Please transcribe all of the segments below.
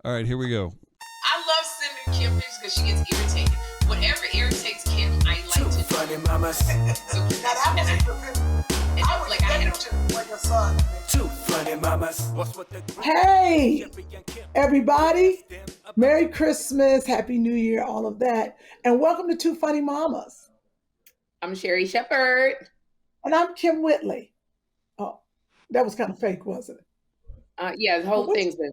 All right, here we go. I love sending Kym pictures because she gets irritated. Whatever irritates Kym, I like to do. Funny mamas. So now that was like I had a son. Two funny mamas. Hey, everybody. Merry Christmas, Happy New Year, all of that. And welcome to Two Funny Mamas. I'm Sherri Shepherd. And I'm Kym Whitley. Oh, that was kind of fake, wasn't it? Yeah, the whole thing's been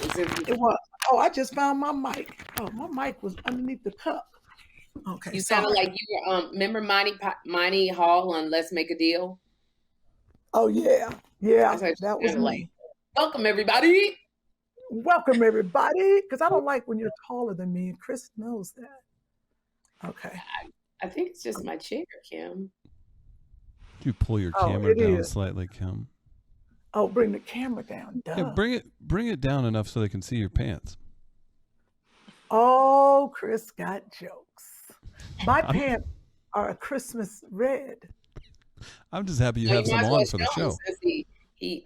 it was. Oh, I just found my mic. Oh, my mic was underneath the cup. Okay. You sounded like you were, remember Monty Hall on Let's Make a Deal? Oh, yeah. Yeah, that was me. Like, welcome, everybody. Welcome, everybody. Because I don't like when you're taller than me, and Chris knows that. Okay. I think it's just my chair, Kym. You pull your camera down slightly, Kym. Oh, bring the camera down. Duh. Yeah, bring it down enough so they can see your pants. Oh, Chris got jokes. My pants are a Christmas red. I'm just happy you have some on for the show. He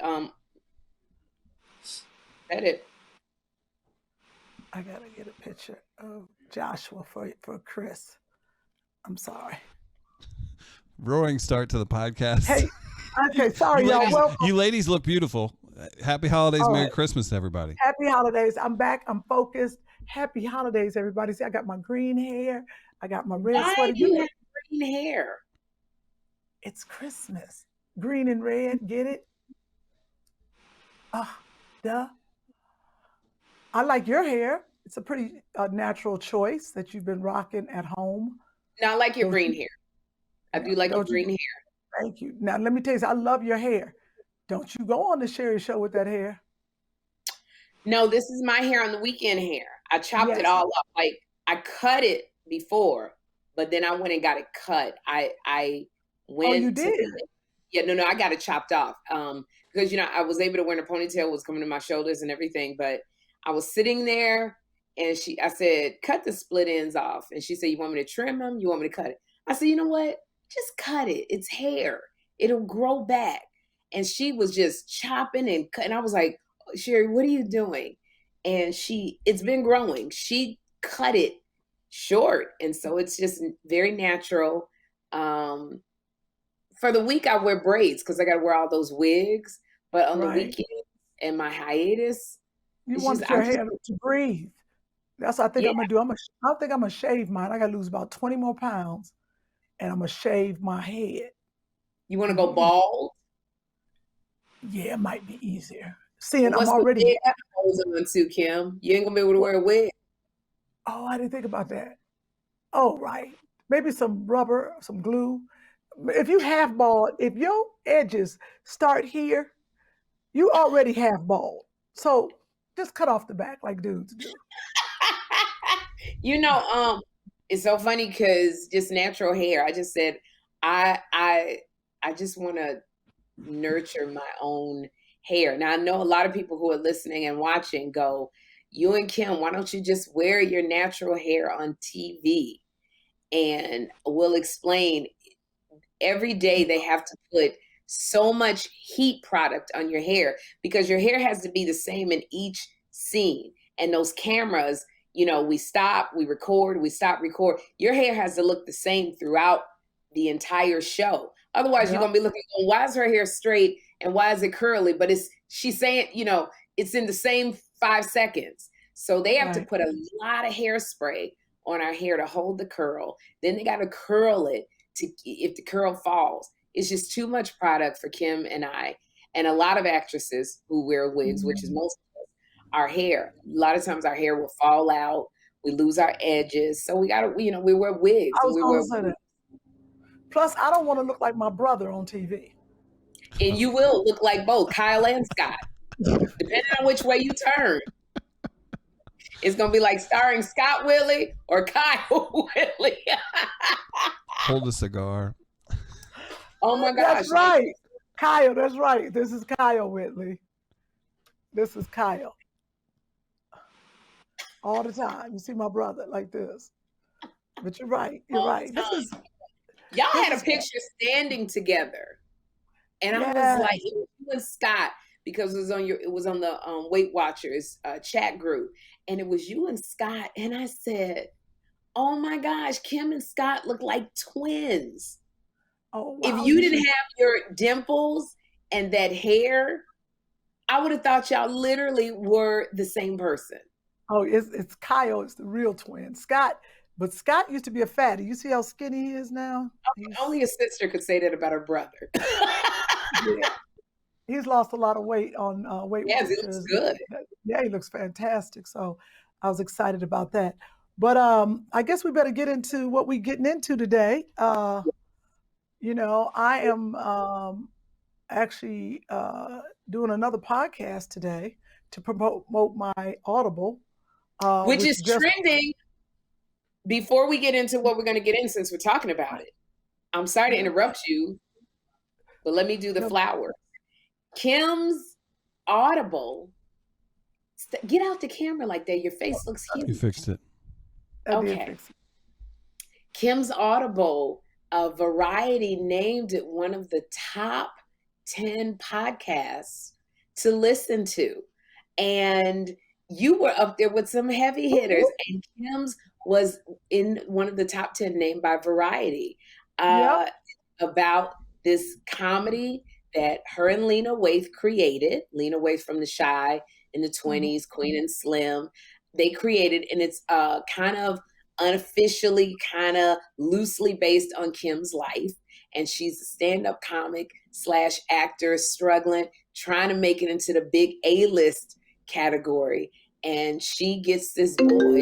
said it. I gotta get a picture of Joshua for Chris. I'm sorry. Roaring start to the podcast. Hey, okay, sorry, y'all. Welcome. You ladies look beautiful. Happy holidays, Merry Christmas to everybody. Happy holidays. I'm back. I'm focused. Happy holidays, everybody. See, I got my green hair. I got my red sweater. Why do you have green hair? It's Christmas. Green and red. Get it? Duh. I like your hair. It's a pretty natural choice that you've been rocking at home. No, I like your green hair. I do like your green hair. Thank you. Now, let me tell you, I love your hair. Don't you go on the Sherri show with that hair. No, this is my hair on the weekend hair. I chopped it all up. Like, I cut it before, but then I went and got it cut. I went. Oh, you did? No, I got it chopped off. Because, I was able to wear a ponytail, was coming to my shoulders and everything, but I was sitting there and I said, cut the split ends off. And she said, you want me to trim them? You want me to cut it? I said, you know what? Just cut it. It's hair. It'll grow back. And she was just chopping and cutting. I was like, Sherri, what are you doing? And it's been growing. She cut it short. And so it's just very natural. For the week, I wear braids because I got to wear all those wigs. But on the weekend and my hiatus. You want your hair to breathe. That's what I think I'm going to do. I think I'm going to shave mine. I got to lose about 20 more pounds. And I'm going to shave my head. You want to go bald? Yeah, it might be easier. Seeing I'm already on too, Kym. You ain't gonna be able to wear a wig. Oh, I didn't think about that. Oh, right. Maybe some rubber, some glue. If you half bald, if your edges start here, you already half bald. So just cut off the back like dudes do. It's so funny because just natural hair. I just said I just want to nurture my own hair. Now, I know a lot of people who are listening and watching go, you and Kym, why don't you just wear your natural hair on TV? And we'll explain. Every day they have to put so much heat product on your hair because your hair has to be the same in each scene. And those cameras, we stop, we record, we stop, record. Your hair has to look the same throughout the entire show. Otherwise, you're going to be looking, why is her hair straight and why is it curly? But she's saying, it's in the same 5 seconds. So they have to put a lot of hairspray on our hair to hold the curl. Then they got to curl it if the curl falls. It's just too much product for Kym and I, and a lot of actresses who wear wigs, which is most of us, our hair. A lot of times our hair will fall out. We lose our edges. So we got to, we wear wigs. Plus, I don't want to look like my brother on TV. And you will look like both Kyle and Scott, depending on which way you turn. It's going to be like starring Scott Whitley or Kyle Whitley. Hold a cigar. Oh, my gosh. That's right. Kyle, that's right. This is Kyle Whitley. This is Kyle. All the time. You see my brother like this. But you're right. You're right. Y'all had a picture standing together. And I was like, you and Scott, because it was on the Weight Watchers chat group, and it was you and Scott, and I said, "Oh my gosh, Kym and Scott look like twins." Oh wow! If you didn't have your dimples and that hair, I would have thought y'all literally were the same person. Oh, it's Kyle. It's the real twin, Scott. But Scott used to be a fatty. You see how skinny he is now? Only a sister could say that about her brother. Yeah. He's lost a lot of weight on Weight Yes, Watchers. he looks good. Yeah, he looks fantastic. So I was excited about that. But I guess we better get into what we're getting into today. You know, I am actually doing another podcast today to promote my Audible. Which is trending. Before we get into what we're going to get in, since we're talking about it, I'm sorry to interrupt you, but let me do the flower. Kym's Audible. Get out the camera like that. Your face looks huge. You fixed it. Okay. Kym's Audible, Variety named it one of the top 10 podcasts to listen to. And you were up there with some heavy hitters, and Kym's was in one of the top 10 named by Variety about this comedy that her and Lena Waithe created. Lena Waithe from The Chi in the 20s, Queen and Slim. They created, and it's kind of unofficially, kind of loosely based on Kym's life. And she's a stand-up comic / actor, struggling, trying to make it into the big A-list category. And she gets this boy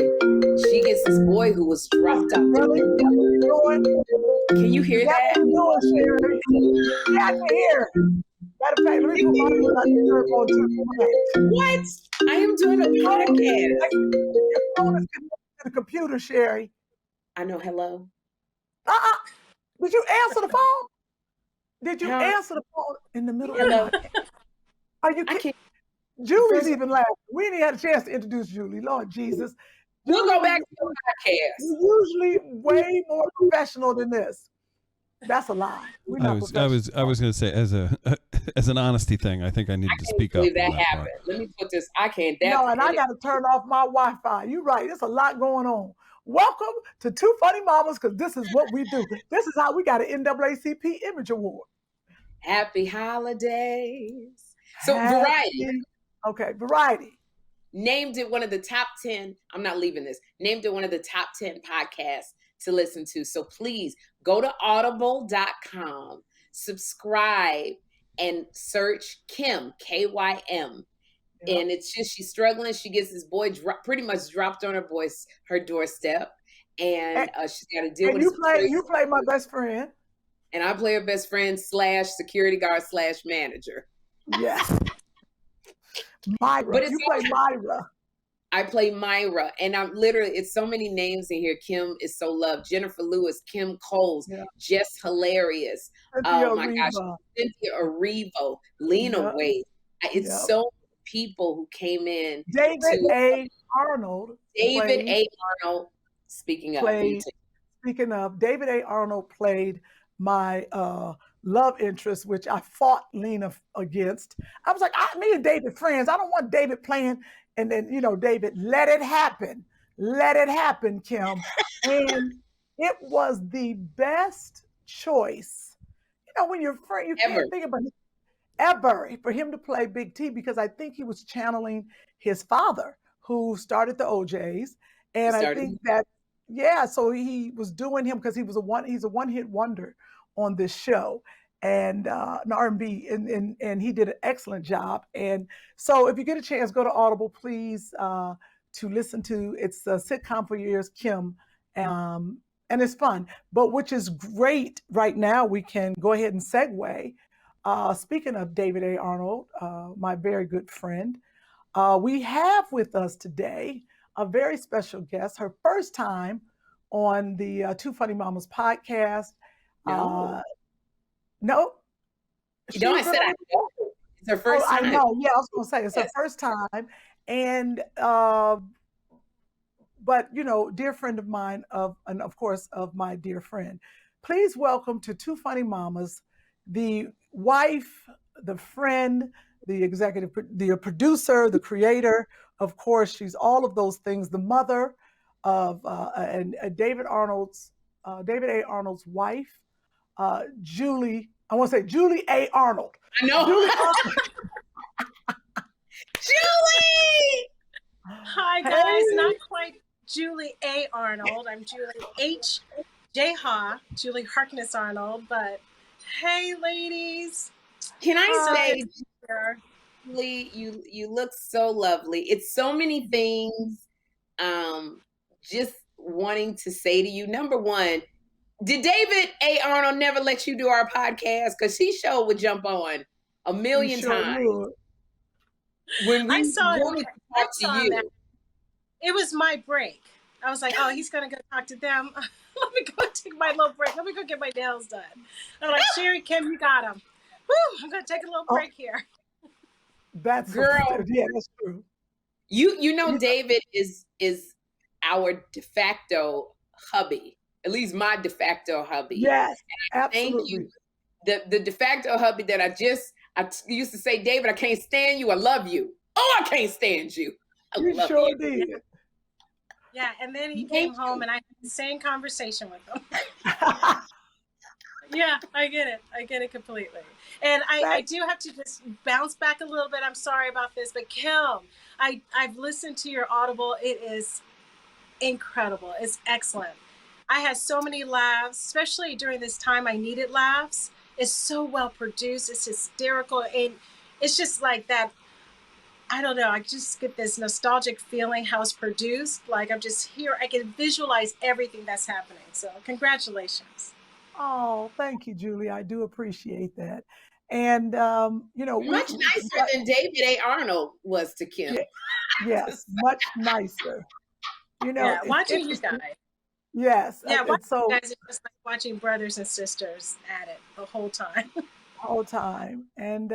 who was dropped off. Can you hear that? Yeah, I can hear. Matter of fact, let me put my What? I am doing a podcast. Your phone is connected to the computer, Sherri. I know. Hello. Did you answer the phone? Did you answer the phone in the middle of the night? Are you kidding? Julie's even laughing. We didn't have a chance to introduce Julie. Lord Jesus. We'll go back to the podcast. You're usually way more professional than this. That's a lie. I was going to say, as an honesty thing, I think I needed to speak up. That happened. Let me put this. I can't. No, and I got to turn off my Wi-Fi. You're right. There's a lot going on. Welcome to Two Funny Mamas, because this is what we do. This is how we got an NAACP Image Award. Happy holidays. So Variety. Okay, Variety. Named it one of the top 10. I'm not leaving this. Named it one of the top 10 podcasts to listen to. So please go to audible.com, subscribe, and search Kym, Kym. Yep. And it's just, she's struggling. She gets this boy pretty much dropped on her doorstep. And she's got to deal with it. You play my best friend. And I play her best friend / security guard / manager. Yes. Myra. But you play Myra. I play Myra. And I'm literally, it's so many names in here. Kym is so loved. Jennifer Lewis, Kim Coles, Jess Hilarious. Oh my gosh. Cynthia Erivo, Lena Waithe. It's so many people who came in. David A. Arnold. Speaking of, David A. Arnold played my love interest, which I fought Lena against. I was like, me and David friends. I don't want David playing. And then, David, let it happen. Let it happen, Kym. And it was the best choice. When you're friend, you can't think about it ever for him to play Big T, because I think he was channeling his father, who started the OJs. And I think that, so he was doing him because he's a one-hit wonder on this show, and an R&B, and he did an excellent job. And so if you get a chance, go to Audible, please, to listen to. It's a sitcom for your ears, Kym, and it's fun. But which is great right now, we can go ahead and segue. Speaking of David A. Arnold, my very good friend, we have with us today a very special guest, her first time on the Two Funny Mamas podcast. No. I said I know. It's her first time. I know. Yeah, I was going to say it's her first time. And, but, dear friend of mine, and of course, of my dear friend. Please welcome to Two Funny Mamas, the wife, the friend, the the producer, the creator. Of course, she's all of those things. The mother of and David A. Arnold's wife, Julie. I want to say Julie A. Arnold. I know. Julie. Julie! Hi, guys. Hey. Not quite Julie A. Arnold. I'm Julie H. J. Ha, Julie Harkness Arnold. But hey, ladies. Can I say, Sure. Julie, you look so lovely. It's so many things just wanting to say to you. Number one, did David A. Arnold never let you do our podcast? Because he sure would jump on a million times. Would. When we I saw wanted him. to I talk saw to him. you. It was my break. I was like, oh, he's going to go talk to them. Let me go take my little break. Let me go get my nails done. I'm like, Sherri Kym, you got him. Woo, I'm going to take a little break here. That's Girl. Yeah, that's true. You know, David is our de facto hubby. At least my de facto hubby. Yes, Thank absolutely. you. The de facto hubby that I used to say, David, I can't stand you. I love you. Oh, I can't stand you. I You love sure you. did. Yeah, and then he Thank came home and I had the same conversation with him. Yeah, I get it completely. And I do have to just bounce back a little bit. I'm sorry about this, but Kym, I've listened to your Audible. It is incredible. It's excellent. I had so many laughs, especially during this time I needed laughs. It's so well produced. It's hysterical. And it's just like that. I don't know. I just get this nostalgic feeling how it's produced. Like I'm just here. I can visualize everything that's happening. So congratulations. Oh, thank you, Julie. I do appreciate that. And Much nicer than David A. Arnold was to Kym. Yes, much nicer. Yeah, watching you guys. Yes. Yeah, watching so you guys is just like watching brothers and sisters at it the whole time. whole time. And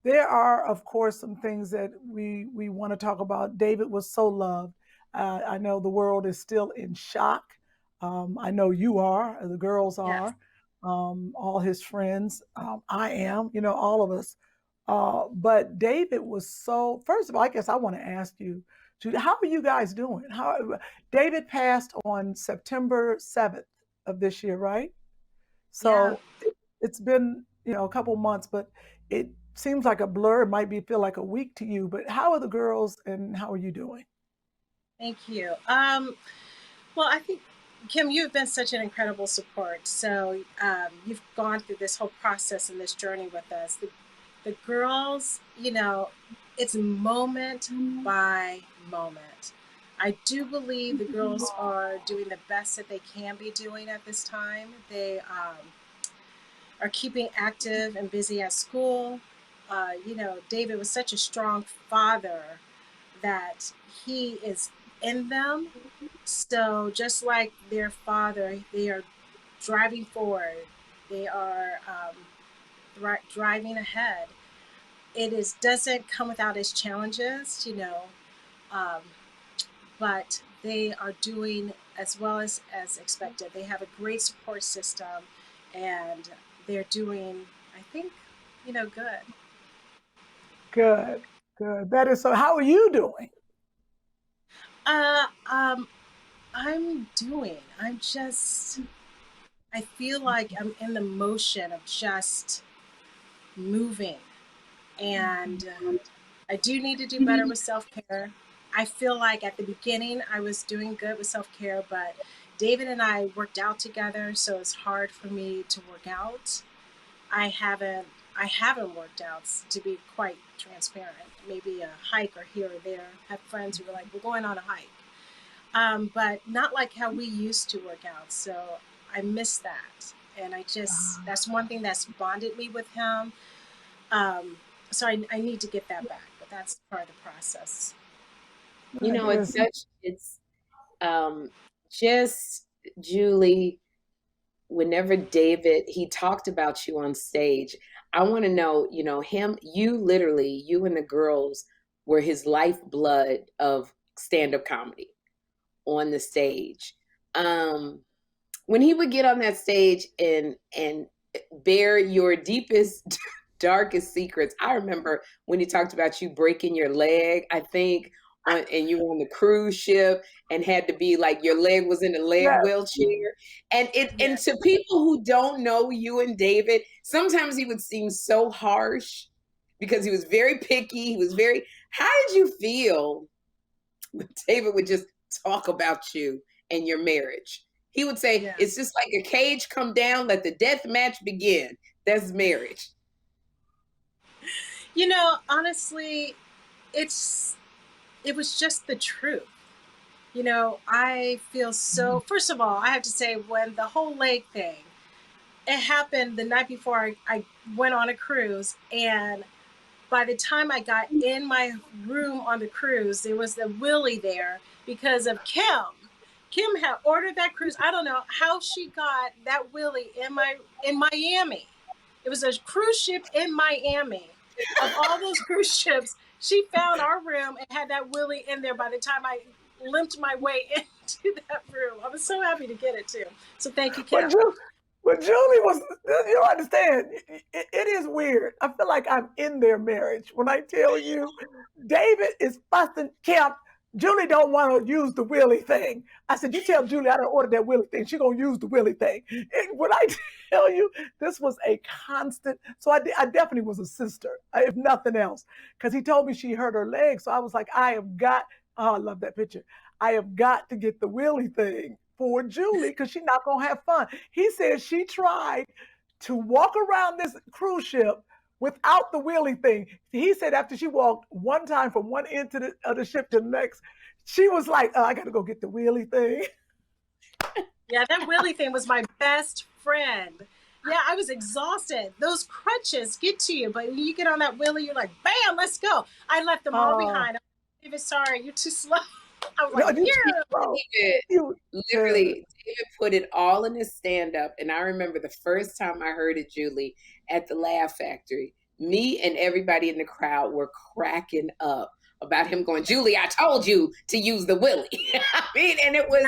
there are, of course, some things that we want to talk about. David was so loved. I know the world is still in shock. I know you are, the girls are, Yes. all his friends. I am, all of us. But David was so, first of all, I guess I want to ask you, Judy, how are you guys doing? David passed on September 7th of this year, right? So it's been, a couple months, but it seems like a blur. It might feel like a week to you, but how are the girls and how are you doing? Thank you. Well, I think, Kym, you've been such an incredible support. So you've gone through this whole process and this journey with us. The girls, it's moment by moment. I do believe the girls are doing the best that they can be doing at this time. They are keeping active and busy at school. David was such a strong father that he is in them. So just like their father, they are driving forward. They are driving ahead. It doesn't come without its challenges, but they are doing as well as expected. They have a great support system, and they're doing, I think, good. Good. That is so. How are you doing? I feel like I'm in the motion of just moving, and I do need to do better with self-care. I feel like at the beginning I was doing good with self-care, but David and I worked out together, so it's hard for me to work out. I haven't worked out, to be quite transparent. Maybe a hike or here or there. I have friends who are like, we're going on a hike. But not like how we used to work out. So I miss that. And that's one thing that's bonded me with him. So I need to get that back, but that's part of the process. It's just, Julie, whenever David, he talked about you on stage, I want to know, him, you and the girls were his lifeblood of stand-up comedy on the stage. When he would get on that stage and bare your deepest, darkest secrets. I remember when he talked about you breaking your leg, I think, and you were on the cruise ship and had to be like your leg was in a leg Yes. wheelchair. And to people who don't know you and David, sometimes he would seem so harsh because he was very picky. He was very, how did you feel when David would just talk about you and your marriage? He would say, it's just like a cage come down, let the death match begin. That's marriage. You know, honestly, it was just the truth. You know, I feel so, first of all, I have to say, when the whole leg thing, it happened the night before I went on a cruise. And by the time I got in my room on the cruise, there was the Willie there because of Kym. Kym had ordered that cruise. I don't know how she got that Willie in Miami. It was a cruise ship in Miami. Of all those cruise ships, she found our room and had that Willie in there by the time I limped my way into that room. I was so happy to get it too. So thank you, Kym. But Julie was, you don't understand, it is weird. I feel like I'm in their marriage when I tell you, David is fussing Kym. Julie don't want to use the Willie thing. I said, you tell Julie I don't order that Willie thing. She going to use the Willie thing. And when I tell you, this was a constant. So I definitely was a sister, if nothing else, because he told me she hurt her leg. So I was like, I love that picture. I have got to get the Willie thing for Julie because she's not going to have fun. He said she tried to walk around this cruise ship without the Willie thing. He said after she walked one time from one end of the ship to the next, she was like, I got to go get the Willie thing. Yeah, that Willie thing was my best friend. Yeah, I was exhausted. Those crutches get to you, but when you get on that Willie, you're like, bam, let's go. I left them all behind. I'm David, sorry, you're too slow. I was like, David put it all in his stand-up. And I remember the first time I heard it, Julie, at the Laugh Factory, me and everybody in the crowd were cracking up about him going, Julie, I told you to use the Willie. I mean, and it was,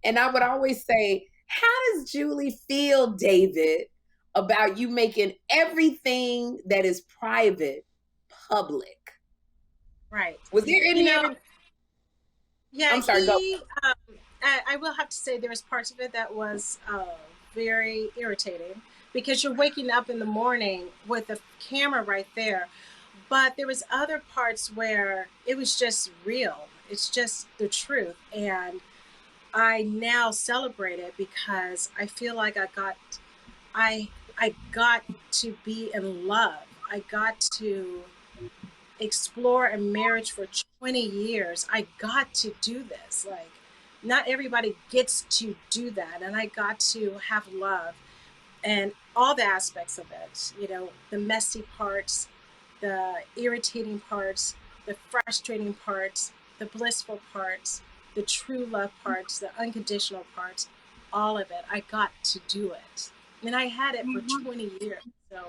and I would always say, how does Julie feel, David, about you making everything that is private public? Right. Was there any Yeah, I'm sorry, I will have to say there was parts of it that was very irritating because you're waking up in the morning with the camera right there. But there was other parts where it was just real. It's just the truth. And I now celebrate it because I feel like I got to be in love. I got to explore a marriage for 20 years. I got to do this. Like, not everybody gets to do that. And I got to have love and all the aspects of it, you know, the messy parts, the irritating parts, the frustrating parts, the blissful parts, the true love parts, the unconditional parts, all of it. I got to do it. And I had it for 20 years. So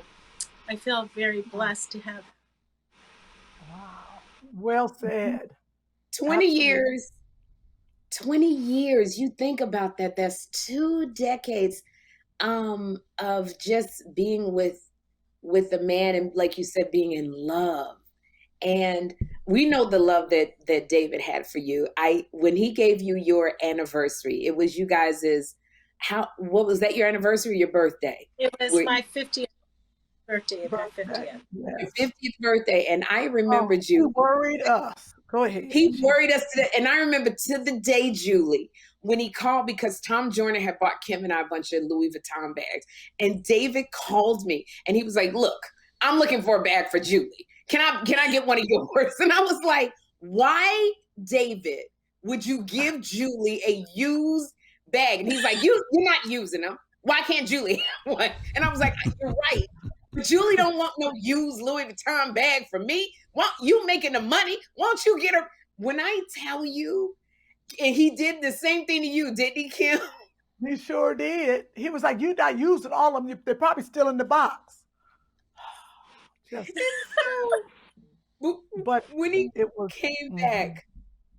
I feel very blessed to have it. Wow. Well said. 20 years. 20 years. You think about that. That's 2 decades of just being with a man and, like you said, being in love. And we know the love that David had for you. When he gave you your anniversary, it was you guys's, what was that, your anniversary or your birthday? It was my 50th birthday. My 50th. Your 50th birthday. And I remember He worried us. Go ahead. He worried us and I remember to the day, Julie, when he called because Tom Joyner had bought Kym and I a bunch of Louis Vuitton bags. And David called me and he was like, look, I'm looking for a bag for Julie. Can I get one of yours? And I was like, why, David, would you give Julie a used bag? And he's like, you're not using them. Why can't Julie have one? And I was like, you're right. But Julie don't want no used Louis Vuitton bag from me. You making the money? Won't you get her? When I tell you, and he did the same thing to you, didn't he, Kym? He sure did. He was like, you're not using all of them. They're probably still in the box. But when he came back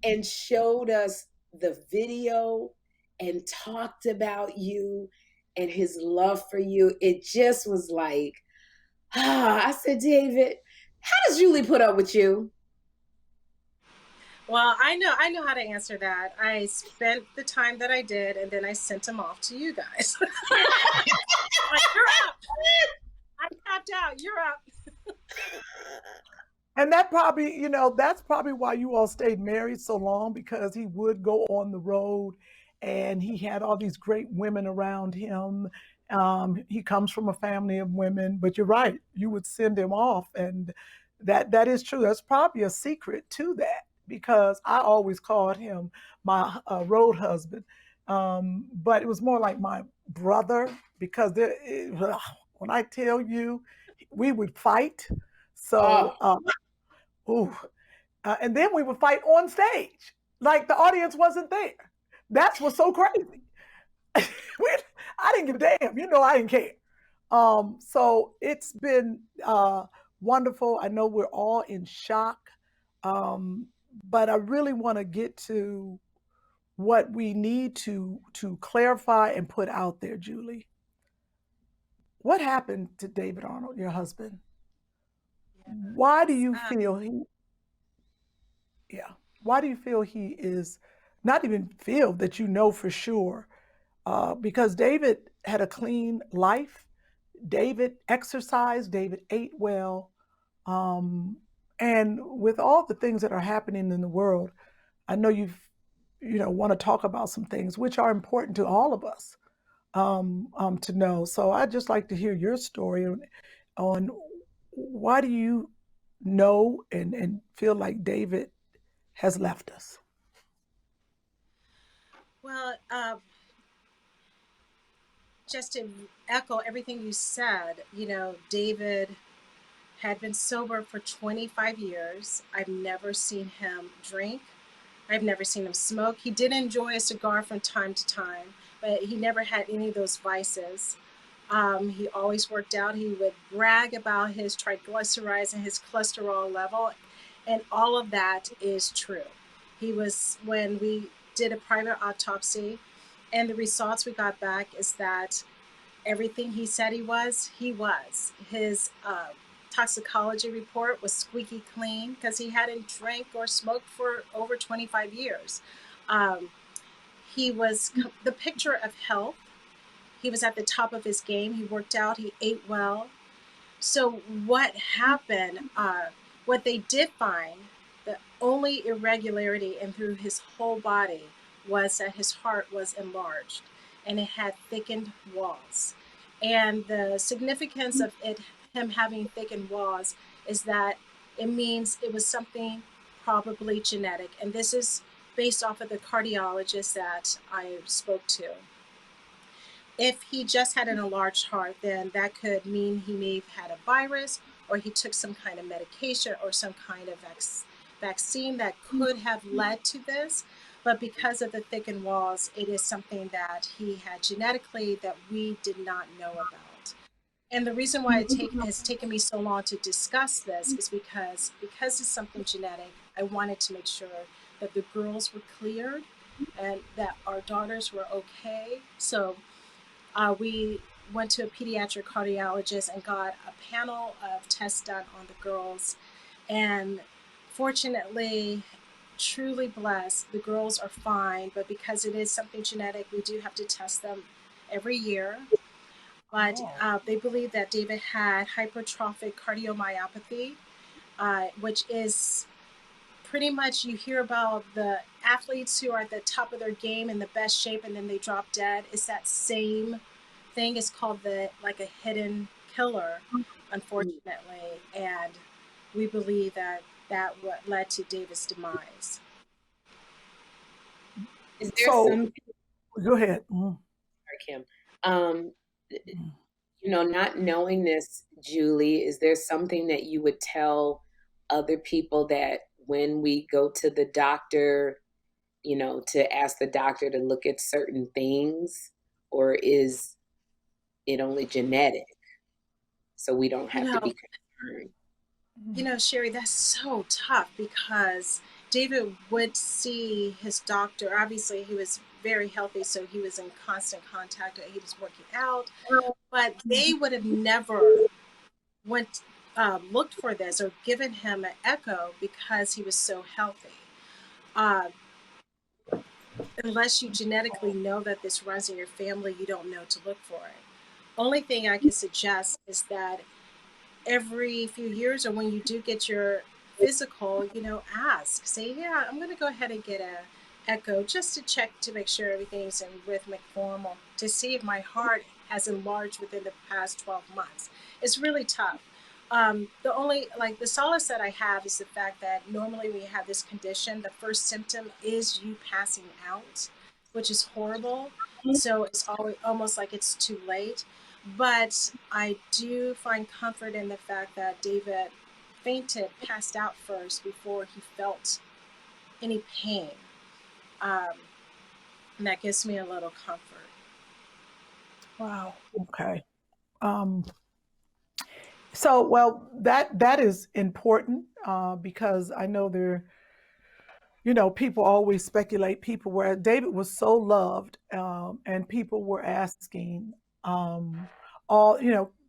and showed us the video and talked about you and his love for you, it just was like, I said, David, how does Julie put up with you? Well, I know how to answer that. I spent the time that I did, and then I sent him off to you guys. Like, you're up. I tapped out. You're up. And that probably, that's probably why you all stayed married so long, because he would go on the road and he had all these great women around him. He comes from a family of women, but you're right, you would send him off. And that is true. That's probably a secret to that, because I always called him my road husband. But it was more like my brother, because when I tell you, we would fight. So, Oh, ooh. And then we would fight on stage, like the audience wasn't there. That's what's so crazy. I didn't give a damn. I didn't care. So it's been wonderful. I know we're all in shock, um, but I really want to get to what we need to clarify and put out there, Julie. What happened to David Arnold, your husband? Why do you feel he? Yeah. Why do you feel he is, not even feel that for sure? Because David had a clean life. David exercised. David ate well. And with all the things that are happening in the world, I know want to talk about some things which are important to all of us to know. So I'd just like to hear your story on why do you know and feel like David has left us. Well, just to echo everything you said, David had been sober for 25 years. I've never seen him drink. I've never seen him smoke. He did enjoy a cigar from time to time, but he never had any of those vices. He always worked out. He would brag about his triglycerides and his cholesterol level, and all of that is true. When we did a private autopsy, and the results we got back is that everything he said he was. His toxicology report was squeaky clean because he hadn't drank or smoked for over 25 years. He was the picture of health. He was at the top of his game. He worked out. He ate well. So what happened? What they did find, the only irregularity in through his whole body was that his heart was enlarged and it had thickened walls. And the significance of him having thickened walls is that it means it was something probably genetic. And this is based off of the cardiologist that I spoke to. If he just had an enlarged heart, then that could mean he may have had a virus, or he took some kind of medication or some kind of vaccine that could have led to this. But because of the thickened walls, it is something that he had genetically that we did not know about. And the reason why it has taken me so long to discuss this is because it's something genetic. I wanted to make sure that the girls were cleared and that our daughters were okay. So we went to a pediatric cardiologist and got a panel of tests done on the girls. And fortunately, truly blessed, the girls are fine. But because it is something genetic, we do have to test them every year. But they believe that David had hypertrophic cardiomyopathy, which is pretty much, you hear about the athletes who are at the top of their game in the best shape and then they drop dead. It's that same thing. It's called a hidden killer, unfortunately. And we believe that what led to David's demise. Is there some? Go ahead. Sorry, Kym. Not knowing this, Julie, is there something that you would tell other people that when we go to the doctor, to ask the doctor to look at certain things, or is it only genetic? So we don't have to be concerned. Sherri, that's so tough because David would see his doctor. Obviously, he was very healthy, so he was in constant contact. He was working out, but they would have never went looked for this or given him an echo because he was so healthy. Uh, unless you genetically know that this runs in your family, you don't know to look for it. Only thing I can suggest is that every few years or when you do get your physical, ask, say, yeah, I'm going to go ahead and get a echo just to check to make sure everything's in rhythmic form or to see if my heart has enlarged within the past 12 months. It's really tough. The only, like, the solace that I have is the fact that normally when you have this condition, the first symptom is you passing out, which is horrible. So it's always almost like it's too late. But I do find comfort in the fact that David fainted, passed out first before he felt any pain. Um, and that gives me a little comfort. Wow. Okay. Um, so, well, that is important because I know people always speculate. People where David was so loved, and people were asking, all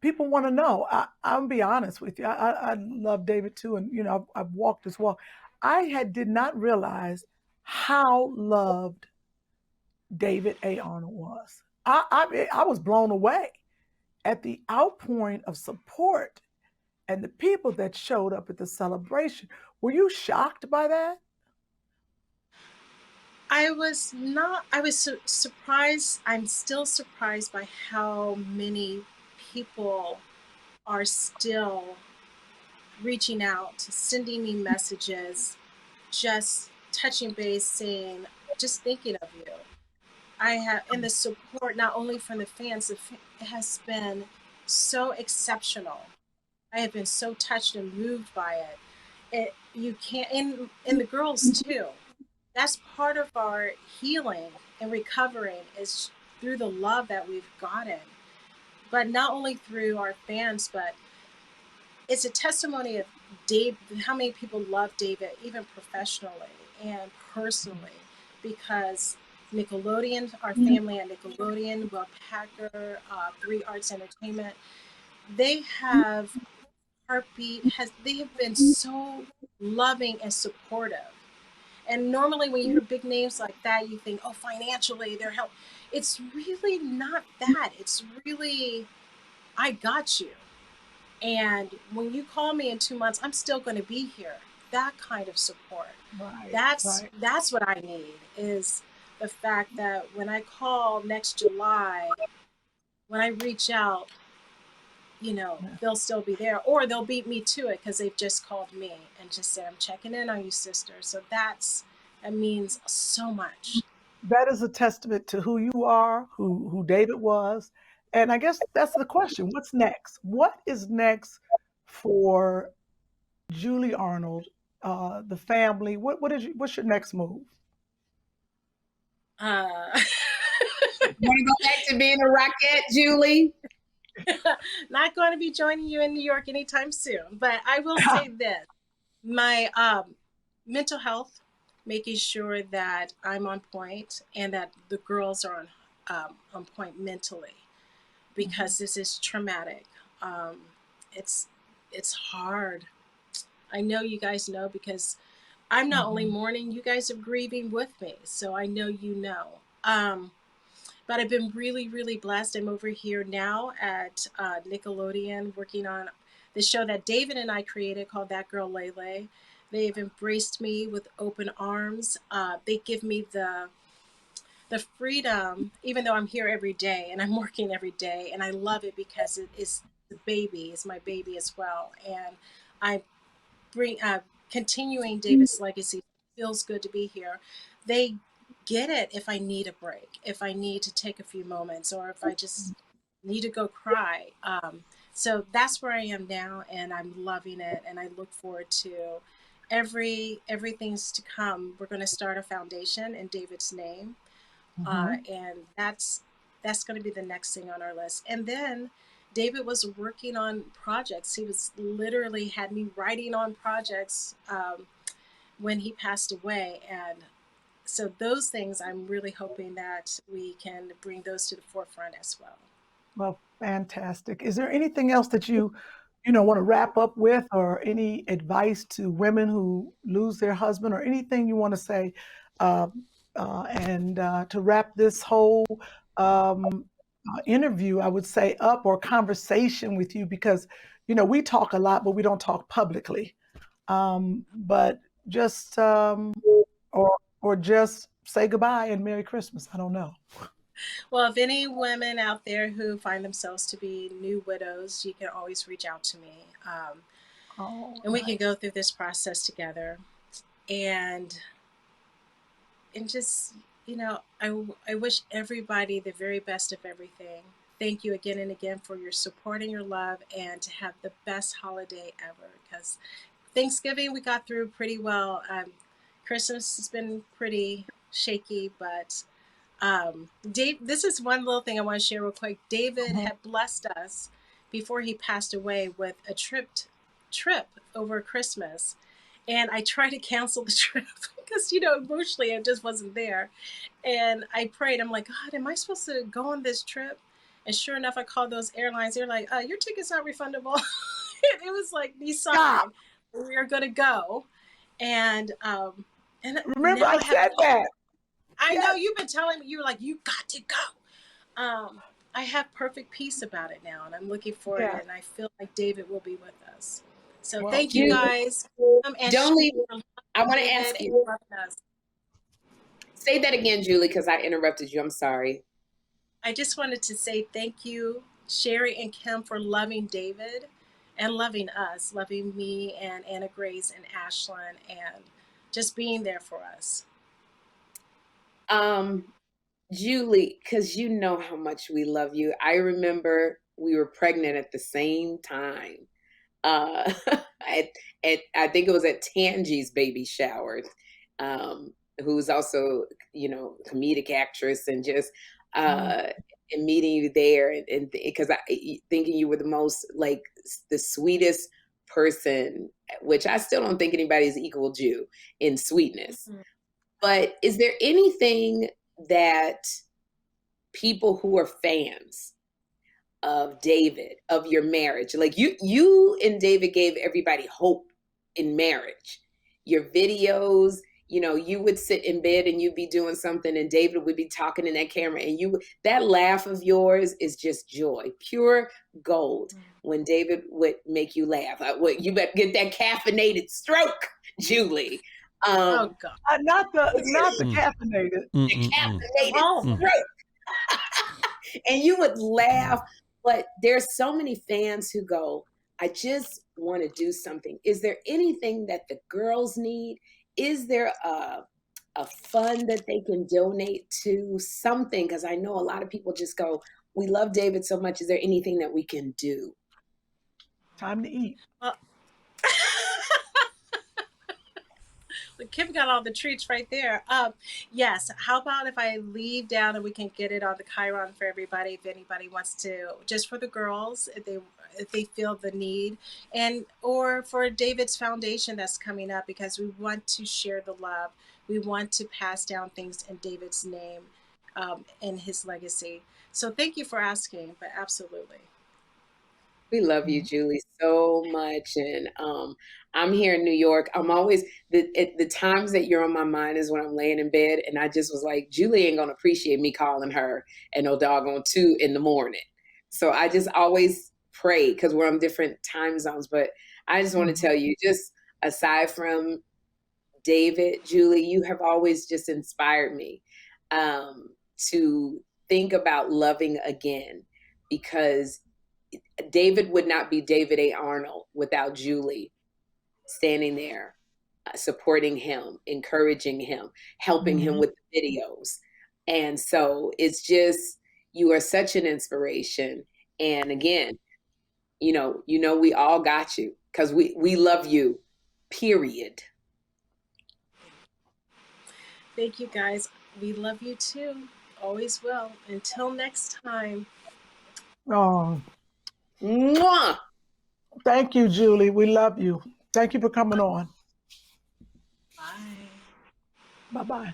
people want to know. I'll be honest with you. I love David too, and I've walked this walk. Did not realize how loved David A. Arnold was. I was blown away at the outpouring of support and the people that showed up at the celebration. Were you shocked by that? I was not, I was surprised. I'm still surprised by how many people are still reaching out, sending me messages, just touching base, saying, just thinking of you. I have, and the support not only from the fans, it has been so exceptional. I have been so touched and moved by it. You can't, and the girls too. That's part of our healing and recovering is through the love that we've gotten, but not only through our fans, but it's a testimony of Dave, how many people love David, even professionally and personally, because Nickelodeon, our family at Nickelodeon, Will Packer, 3 Arts Entertainment, they have they have been so loving and supportive. And normally when you hear big names like that, you think, oh, financially, they're help. It's really not that. It's really, I got you. And when you call me in 2 months, I'm still going to be here. That kind of support. Right, That's right. that's what I need is the fact that when I call next July, when I reach out, they'll still be there, or they'll beat me to it because they've just called me and just said, I'm checking in on you, sister. So that means so much. That is a testament to who you are, who David was. And I guess that's the question. What's next? What is next for Julie Arnold, the family? What's your next move? Uh, Want to go back to being a rockette, Julie? not going to be joining you in New York anytime soon, but I will say this: my mental health, making sure that I'm on point and that the girls are on point mentally, because this is traumatic. It's hard. I know you guys know because I'm not only mourning, you guys are grieving with me, so I know you know. But I've been really, really blessed. I'm over here now at Nickelodeon working on the show that David and I created called That Girl Lele. They've embraced me with open arms. They give me the freedom, even though I'm here every day and I'm working every day, and I love it because it is the baby, is my baby as well. And I bring continuing David's legacy. Feels good to be here. They get it if I need a break, if I need to take a few moments, or if I just need to go cry. So that's where I am now, and I'm loving it, and I look forward to everything's to come. We're going to start a foundation in David's name, and that's going to be the next thing on our list. And then David was working on projects. He was literally had me writing on projects when he passed away. And so those things, I'm really hoping that we can bring those to the forefront as well. Well, fantastic. Is there anything else that you want to wrap up with, or any advice to women who lose their husband, or anything you want to say, and to wrap this whole interview, I would say, up, or conversation with you, because we talk a lot, but we don't talk publicly. But just or just say goodbye and Merry Christmas. I don't know. Well, if any women out there who find themselves to be new widows, you can always reach out to me. And we can go through this process together. And just, I wish everybody the very best of everything. Thank you again and again for your support and your love, and to have the best holiday ever. Because Thanksgiving we got through pretty well. Christmas has been pretty shaky, but Dave, this is one little thing I want to share real quick. David had blessed us before he passed away with a trip over Christmas. And I tried to cancel the trip because, emotionally I just wasn't there. And I prayed, I'm like, God, am I supposed to go on this trip? And sure enough, I called those airlines. They're like, your ticket's not refundable. It was like, we signed, we are going to go. And remember, I said that. I know you've been telling me, you were like, you got to go. I have perfect peace about it now, and I'm looking forward to it, and I feel like David will be with us. So thank you guys. Don't leave. I want to ask you. Say that again, Julie, because I interrupted you. I'm sorry. I just wanted to say thank you, Sherri and Kym, for loving David and loving us, loving me and Anna Grace and Ashlyn, and just being there for us. Julie, because you know how much we love you. I remember we were pregnant at the same time. I think it was at Tangie's baby shower, who's also, comedic actress, and just and meeting you there, and because thinking you were the most, like, the sweetest person, which I still don't think anybody's equaled you in sweetness. But is there anything that people who are fans of David, of your marriage, like you and David gave everybody hope in marriage? Your videos, you would sit in bed and you'd be doing something, and David would be talking in that camera, and that laugh of yours is just joy, pure gold. When David would make you laugh, you better get that caffeinated stroke, Julie. Oh God! Not the caffeinated. The caffeinated stroke. And you would laugh, but there's so many fans who go, I just want to do something. Is there anything that the girls need? Is there a fund that they can donate to, something? Because I know a lot of people just go, we love David so much. Is there anything that we can do? Time to eat. Kym got all the treats right there. Yes. How about if I leave down and we can get it on the Chiron for everybody, if anybody wants to, just for the girls, if they feel the need, or for David's foundation that's coming up, because we want to share the love. We want to pass down things in David's name, and his legacy. So thank you for asking, but absolutely. We love you, Julie, so much. And I'm here in New York. I'm always, the times that you're on my mind is when I'm laying in bed. And I just was like, Julie ain't going to appreciate me calling her at no doggone 2 a.m. So I just always pray, because we're on different time zones. But I just want to tell you, just aside from David, Julie, you have always just inspired me to think about loving again, because David would not be David A. Arnold without Julie standing there, supporting him, encouraging him, helping him with the videos. And so it's just, you are such an inspiration. And again, we all got you, because we love you, period. Thank you, guys. We love you too. Always will. Until next time. Oh, Mwah! thank you, Julie. We love you. Thank you for coming on. Bye. Bye-bye.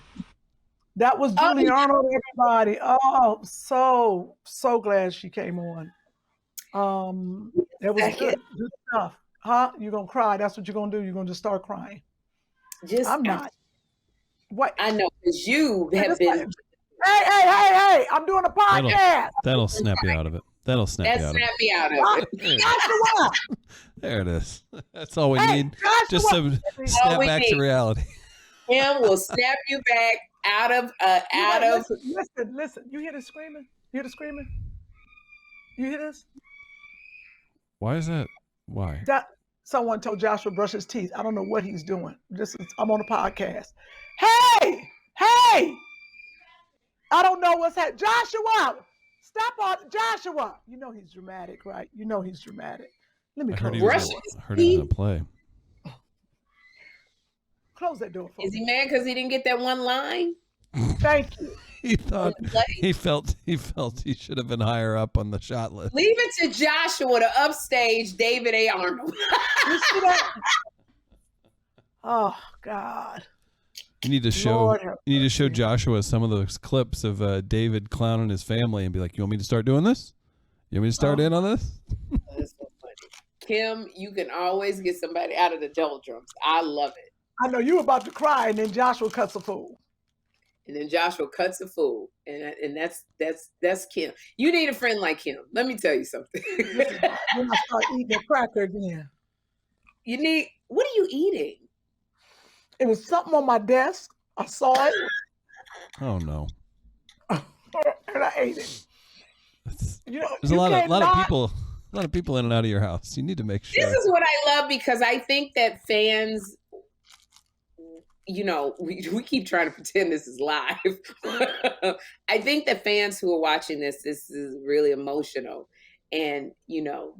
That was Julie Arnold, everybody. Oh, so glad she came on. That was second. good stuff. Huh? You're going to cry. That's what you're going to do. You're going to just start crying. Just I'm not. What? I know because you Hey, have been. hey. I'm doing a podcast. That'll snap you out of it. That'll snap That you out of it. snapped me out of it. Joshua. There it is. That's all we Hey, need. Joshua. Just some snap we back to need. reality. Kym will snap you back out of. Listen. You hear the screaming? You hear this? Why is that? Why? Someone told Joshua to brush his teeth. I don't know what he's doing. I'm on a podcast. Hey! I don't know what's happening. Joshua! Stop on Joshua! You know he's dramatic, right? Let me I heard close he was in a play. Close that door for Is me. he mad because he didn't get that one line? Thank you. He thought he felt he should have been higher up on the shot list. Leave it to Joshua to upstage David A. Arnold. You see that? Oh God. You need to Lord show have Joshua some of those clips of David clowning his family and be like, "You want me to start doing this? You want me to start in on this?" That's so funny. Kym, you can always get somebody out of the doldrums. I love it. I know you were about to cry, and then Joshua cuts a fool. And then Joshua cuts a fool, and that's Kym. You need a friend like Kym. Let me tell you something. Then I start eating a cracker again. What are you eating? It was something on my desk. I saw it, Oh no! and I ate it. There's a lot of people in and out of your house. You need to make sure. This is what I love because I think that fans, we keep trying to pretend this is live. I think that fans who are watching this is really emotional. And,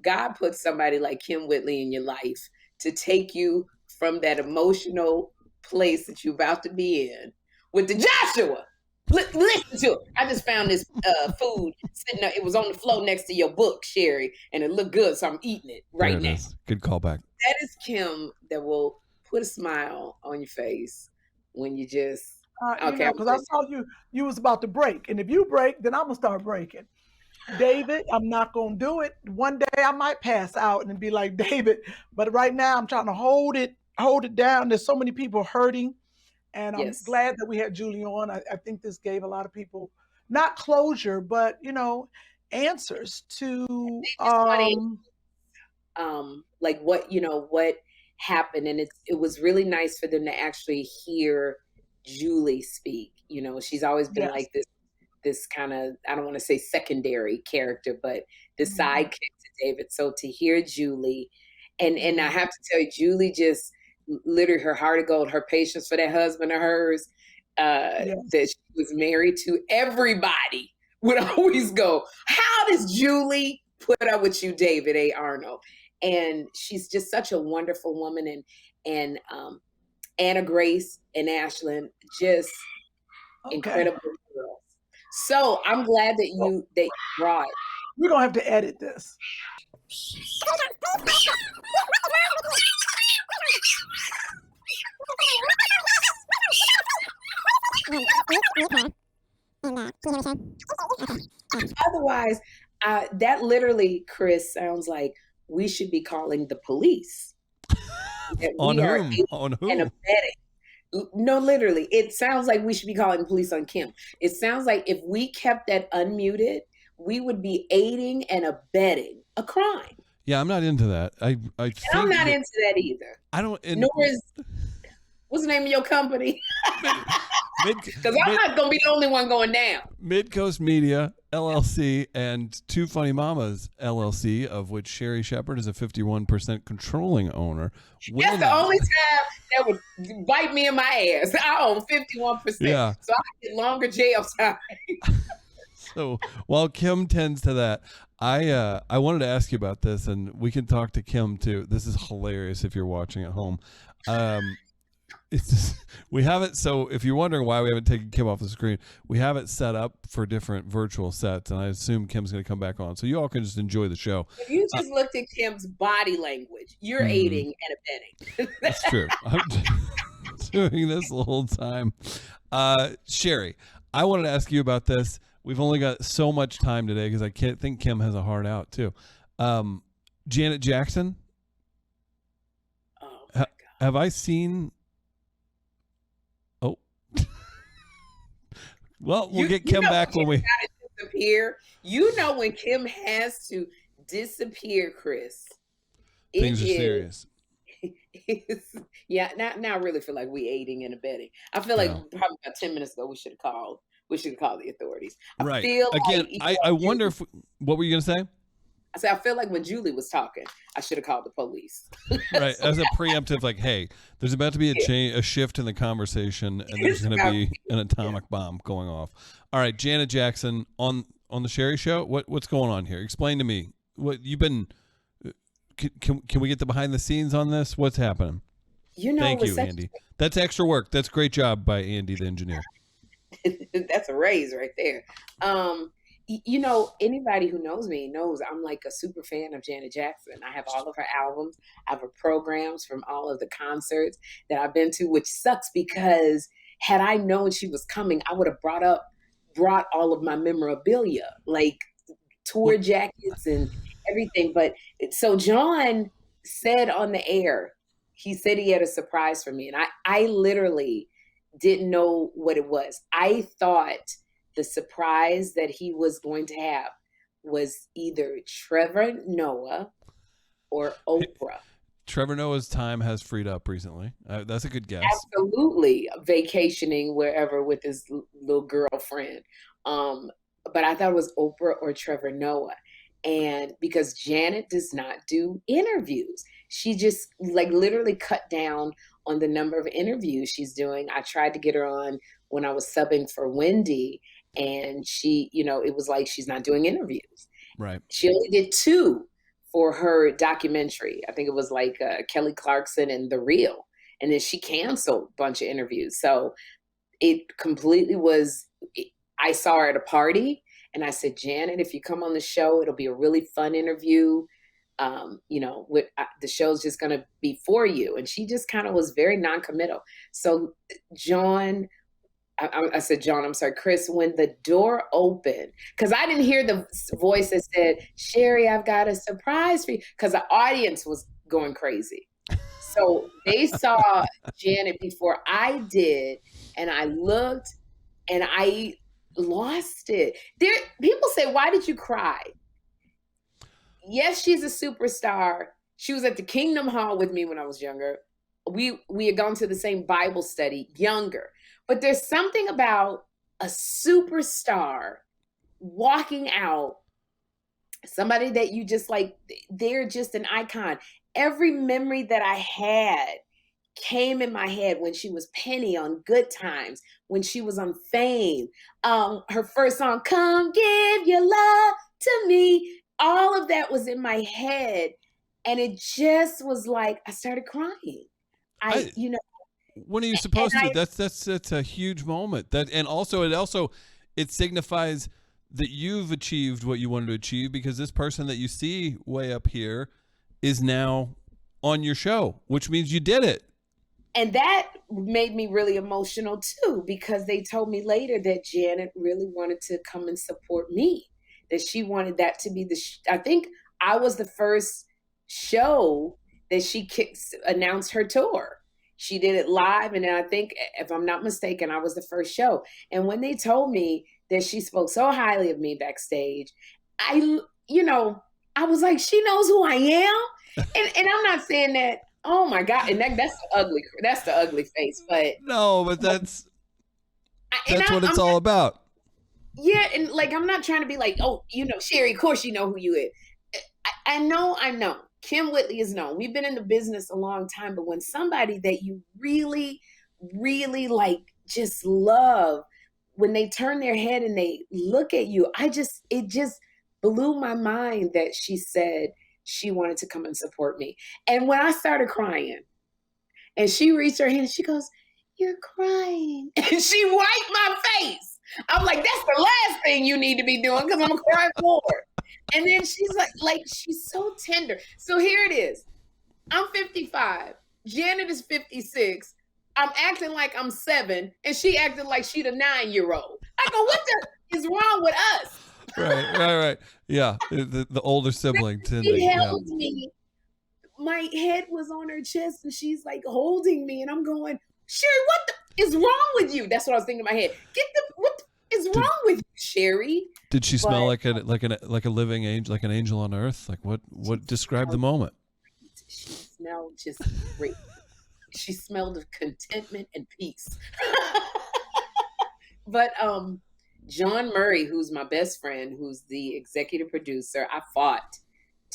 God put somebody like Kym Whitley in your life to take you from that emotional place that you're about to be in with the Joshua. Listen to it. I just found this food sitting there. It was on the floor next to your book, Sherri, and it looked good, so I'm eating it right now. Good callback. That is Kym that will put a smile on your face when you just okay. Because I saw you was about to break, and if you break, then I'm gonna start breaking. David, I'm not gonna do it. One day I might pass out and be like David, but right now I'm trying to hold it down. There's so many people hurting. And I'm glad that we had Julie on. I think this gave a lot of people not closure, but answers to like what happened, and it was really nice for them to actually hear Julie speak. She's always been like this kind of, I don't want to say secondary character, but the sidekick to David. So to hear Julie, and I have to tell you, Julie just literally her heart of gold, her patience for that husband of hers, that she was married to, everybody would always go, how does Julie put up with you, David A. Arnold? And she's just such a wonderful woman, and Anna Grace and Ashlyn, just incredible girls. So I'm glad that you brought. We're gonna have to edit this. Otherwise, that literally, Chris, sounds like we should be calling the police. On whom? On who? And abetting. No, literally, it sounds like we should be calling the police on Kym. It sounds like if we kept that unmuted, we would be aiding and abetting a crime. Yeah, I'm not into that. I'm not into that either. I don't. Nor is. What's the name of your company? Because I'm not going to be the only one going down. Midcoast Media, LLC, and Two Funny Mamas, LLC, of which Sherri Shepherd is a 51% controlling owner. That's the only time that would bite me in my ass. I own 51%. Yeah. So I get longer jail time. So while Kym tends to that, I wanted to ask you about this, and we can talk to Kym too. This is hilarious if you're watching at home. It's just, we have it. So if you're wondering why we haven't taken Kym off the screen, we have it set up for different virtual sets, and I assume Kym's going to come back on, so you all can just enjoy the show. If you just looked at Kym's body language, you're aiding and abetting. That's true. I'm doing this the whole time. Sherri, I wanted to ask you about this. We've only got so much time today because I can't think Kym has a heart out too. Janet Jackson. Oh my God. Have I seen? Oh, well, we'll get Kym back when we gotta disappear. You know when Kym has to disappear, Chris. Things are serious. Yeah, now I really feel like we aiding and abetting. I feel like probably about 10 minutes ago we should have called the authorities. Right. Again, I wonder if what were you gonna say? I said I feel like when Julie was talking, I should have called the police. Right, as a preemptive, like, hey, there's about to be a shift in the conversation, and there's going to be an atomic bomb going off. All right, Janet Jackson on the Sherri Show. What's going on here? Explain to me what you've been. Can we get the behind the scenes on this? What's happening? Thank you, Andy. That's extra work. That's great job by Andy, the engineer. That's a raise right there. Anybody who knows me knows I'm like a super fan of Janet Jackson. I have all of her albums. I have her programs from all of the concerts that I've been to, which sucks because had I known she was coming, I would have brought all of my memorabilia, like tour jackets and everything. But so Jawn said on the air, he said he had a surprise for me. And I literally didn't know what it was. I thought the surprise that he was going to have was either Trevor Noah or Oprah. Trevor Noah's time has freed up recently. That's a good guess. Absolutely. Vacationing wherever with his little girlfriend. But I thought it was Oprah or Trevor Noah. And because Janet does not do interviews, she just like literally cut down on the number of interviews she's doing. I tried to get her on when I was subbing for Wendy, and she, it was like she's not doing interviews. Right. She only did 2 for her documentary. I think it was like Kelly Clarkson and The Real. And then she canceled a bunch of interviews. So it completely was, I saw her at a party and I said, Janet, if you come on the show, it'll be a really fun interview. The show's just going to be for you. And she just kind of was very non-committal. So Jawn, I said, Jawn, I'm sorry, Chris, when the door opened, because I didn't hear the voice that said, Sherri, I've got a surprise for you, because the audience was going crazy. So they saw Janet before I did, and I looked, and I lost it. People say, why did you cry? Yes, she's a superstar. She was at the Kingdom Hall with me when I was younger. We had gone to the same Bible study, younger. But there's something about a superstar walking out, somebody that you just like, they're just an icon. Every memory that I had came in my head when she was Penny on Good Times, when she was on Fame. Her first song, Come Give Your Love to Me. All of that was in my head. And it just was like, I started crying. When are you supposed to? That's a huge moment. It signifies that you've achieved what you wanted to achieve, because this person that you see way up here is now on your show, which means you did it. And that made me really emotional too, because they told me later that Janet really wanted to come and support me, that she wanted that to be I think I was the first show that she announced her tour. She did it live, and then I think, if I'm not mistaken, I was the first show. And when they told me that she spoke so highly of me backstage, I was like, she knows who I am. And I'm not saying that, oh my God, and that's the ugly face. But no, but that's what it's all about. Yeah, and like, I'm not trying to be like, oh, Sherri, of course you know who you is. I know. Kym Whitley is known. We've been in the business a long time, but when somebody that you really, really like, just love, when they turn their head and they look at you, it just blew my mind that she said she wanted to come and support me. And when I started crying and she reached her hand, she goes, you're crying. And she wiped my face. I'm like, that's the last thing you need to be doing, because I'm going to cry more. And then she's like, she's so tender. So here it is. I'm 55. Janet is 56. I'm acting like I'm 7, and she acted like she's a 9-year-old. I go, what the is wrong with us? Right. Yeah, the older sibling tending. She Yeah. held me. My head was on her chest, and she's like holding me, and I'm going, Sherri, what the is wrong with you? That's what I was thinking in my head. What the is wrong with you, Sherri? Did she smell But- like a living angel, like an angel on earth? Like what described the moment? She smelled just great. She smelled of contentment and peace. But Jawn Murray, who's my best friend, who's the executive producer, I fought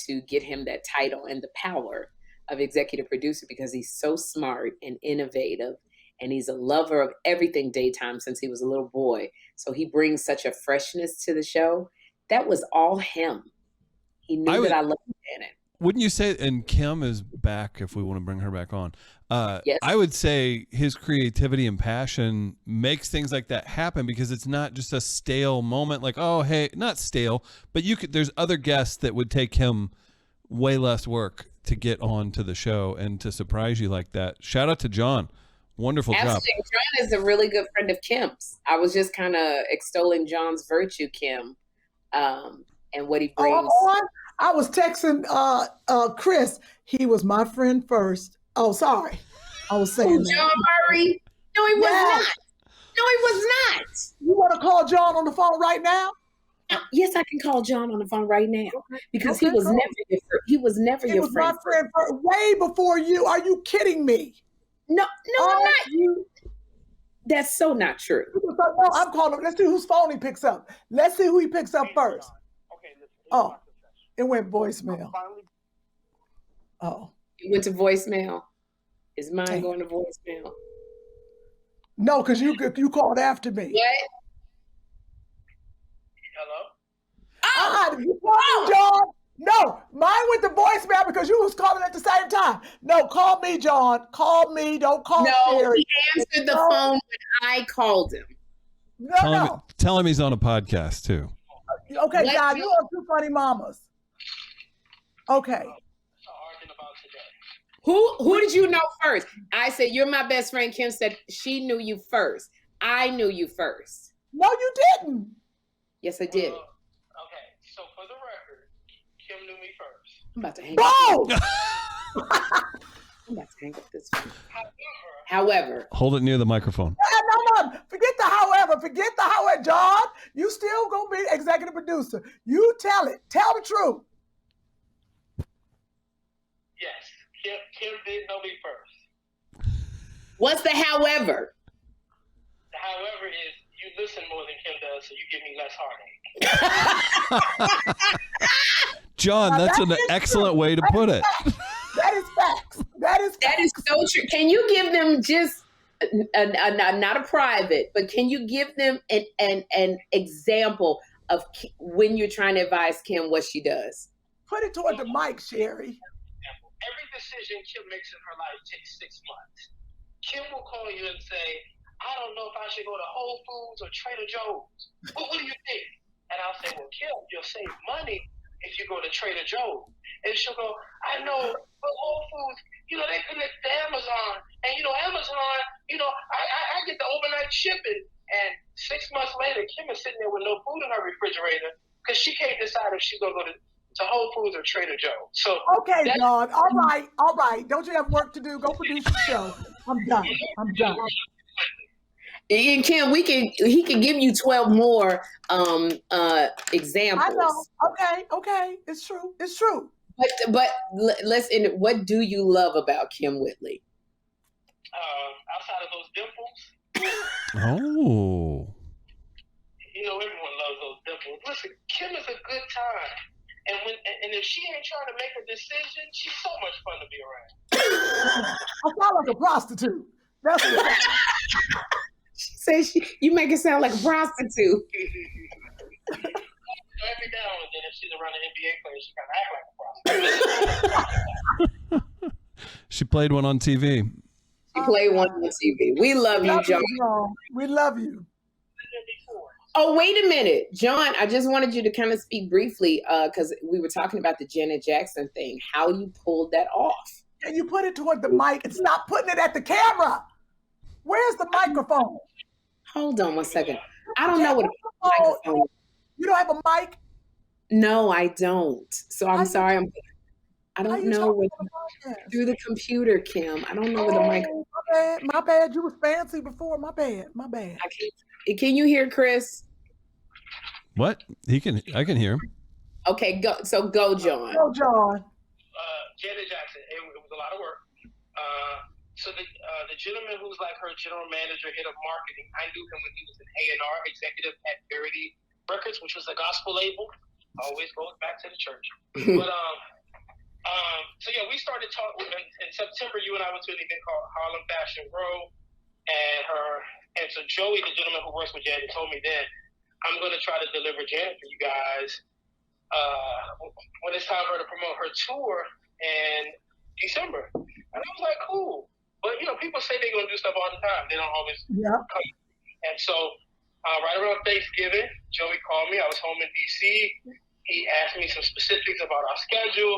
to get him that title and the power of executive producer because he's so smart and innovative, and he's a lover of everything daytime since he was a little boy. So he brings such a freshness to the show. That was all him. He knew that I loved in it. Wouldn't you say, and Kym is back if we want to bring her back on. Yes. I would say his creativity and passion makes things like that happen because it's not just a stale moment like, oh, hey, not stale, but there's other guests that would take him way less work to get on to the show and to surprise you like that. Shout out to Jawn. Wonderful job. Absolutely. Jawn is a really good friend of Kym's. I was just kind of extolling Jawn's virtue, Kym, and what he brings. I was texting Chris. He was my friend first. Oh, sorry. I was saying that. Jawn Murray? No, he was Yes. not. No, he was not. You want to call Jawn on the phone right now? Yes, I can call Jawn on the phone right now because he Okay, was cool. never your friend. He was never He your was friend. my friend way before you. Are you kidding me? No, I'm not. That's so not true. No, I'm calling him. Let's see whose phone he picks up. Let's see who he picks up first. Oh, it went voicemail. Oh. It went to voicemail. Is mine going to voicemail? No, because you called after me. What? Hello? You called me, Jawn. No, mine went to voicemail because you was calling at the same time. No, call me, Jawn. Call me. Don't call No, Sherri. he answered the phone when I called him. No. Tell him he's on a podcast too. Okay, What? John, you on Two Funny Mamas. Okay. Who did you know first? I said, you're my best friend. Kym said she knew you first. I knew you first. No, you didn't. Yes, I did. Okay, so for the record, Kym knew me first. I'm about to hang Bro! I'm about to hang up this phone. However, Hold it near the microphone. No. Forget the however. Jawn, you still gonna be executive producer. You tell it. Tell the truth. Yes, Kym did know me first. what's the however? The however is you listen more than Kym does, so you give me less heartache. John, Now, that's that an is excellent true. way to That put is it. facts. That is facts. That is so true. Can you give them just not a private, but can you give them an example of when you're trying to advise Kym what she does? Put it toward the mic, Sherri. Every decision Kym makes in her life takes 6 months. Kym will call you and say, I don't know if I should go to Whole Foods or Trader Joe's. What do you think? And I'll say, well, Kym, you'll save money if you go to Trader Joe's. And she'll go, I know, but Whole Foods, they connect to Amazon. And, Amazon, I get the overnight shipping. And 6 months later, Kym is sitting there with no food in her refrigerator because she can't decide if she's going to go to Whole Foods or Trader Joe's. So Okay, Jawn. All right. Don't you have work to do? Go produce the show. I'm done. And Kym, he can give you 12 more examples. I know. Okay. It's true. But let's end it. What do you love about Kym Whitley? Outside of those dimples, Oh. everyone loves those dimples. Listen, Kym is a good time. And if she ain't trying to make a decision, she's so much fun to be around. I sound like a prostitute. That's what Say you make it sound like a prostitute. Every now and then, if she's around an NBA player, she kind of act like a prostitute. She played one on TV. She played one on TV. We love you, Jawn. We love you. Oh, wait a minute. Jawn, I just wanted you to kind of speak briefly because we were talking about the Janet Jackson thing, how you pulled that off. And you put it toward the mic and stop putting it at the camera. Where's the microphone? Hold on one second. I don't know what a microphone is. You don't have a mic? No, I don't. So I'm sorry. I don't know what through the computer, Kym. I don't know where the mic. My bad. You was fancy before. My bad. Can you hear Chris? What? I can hear him. Okay, go. So go, Jawn. Go, Jawn. Janet Jackson. It was a lot of work. So the gentleman who's like her general manager, head of marketing, I knew him when he was an A&R executive at Verity Records, which was a gospel label. Always goes back to the church. But so yeah, we started talking in September. You and I went to an event called Harlem Fashion Row, and so Joey, the gentleman who works with Janet, told me then, I'm going to try to deliver Janet for you guys when it's time for her to promote her tour in December. And I was like, cool. But, people say they're going to do stuff all the time. They don't always come. And so right around Thanksgiving, Joey called me. I was home in D.C. He asked me some specifics about our schedule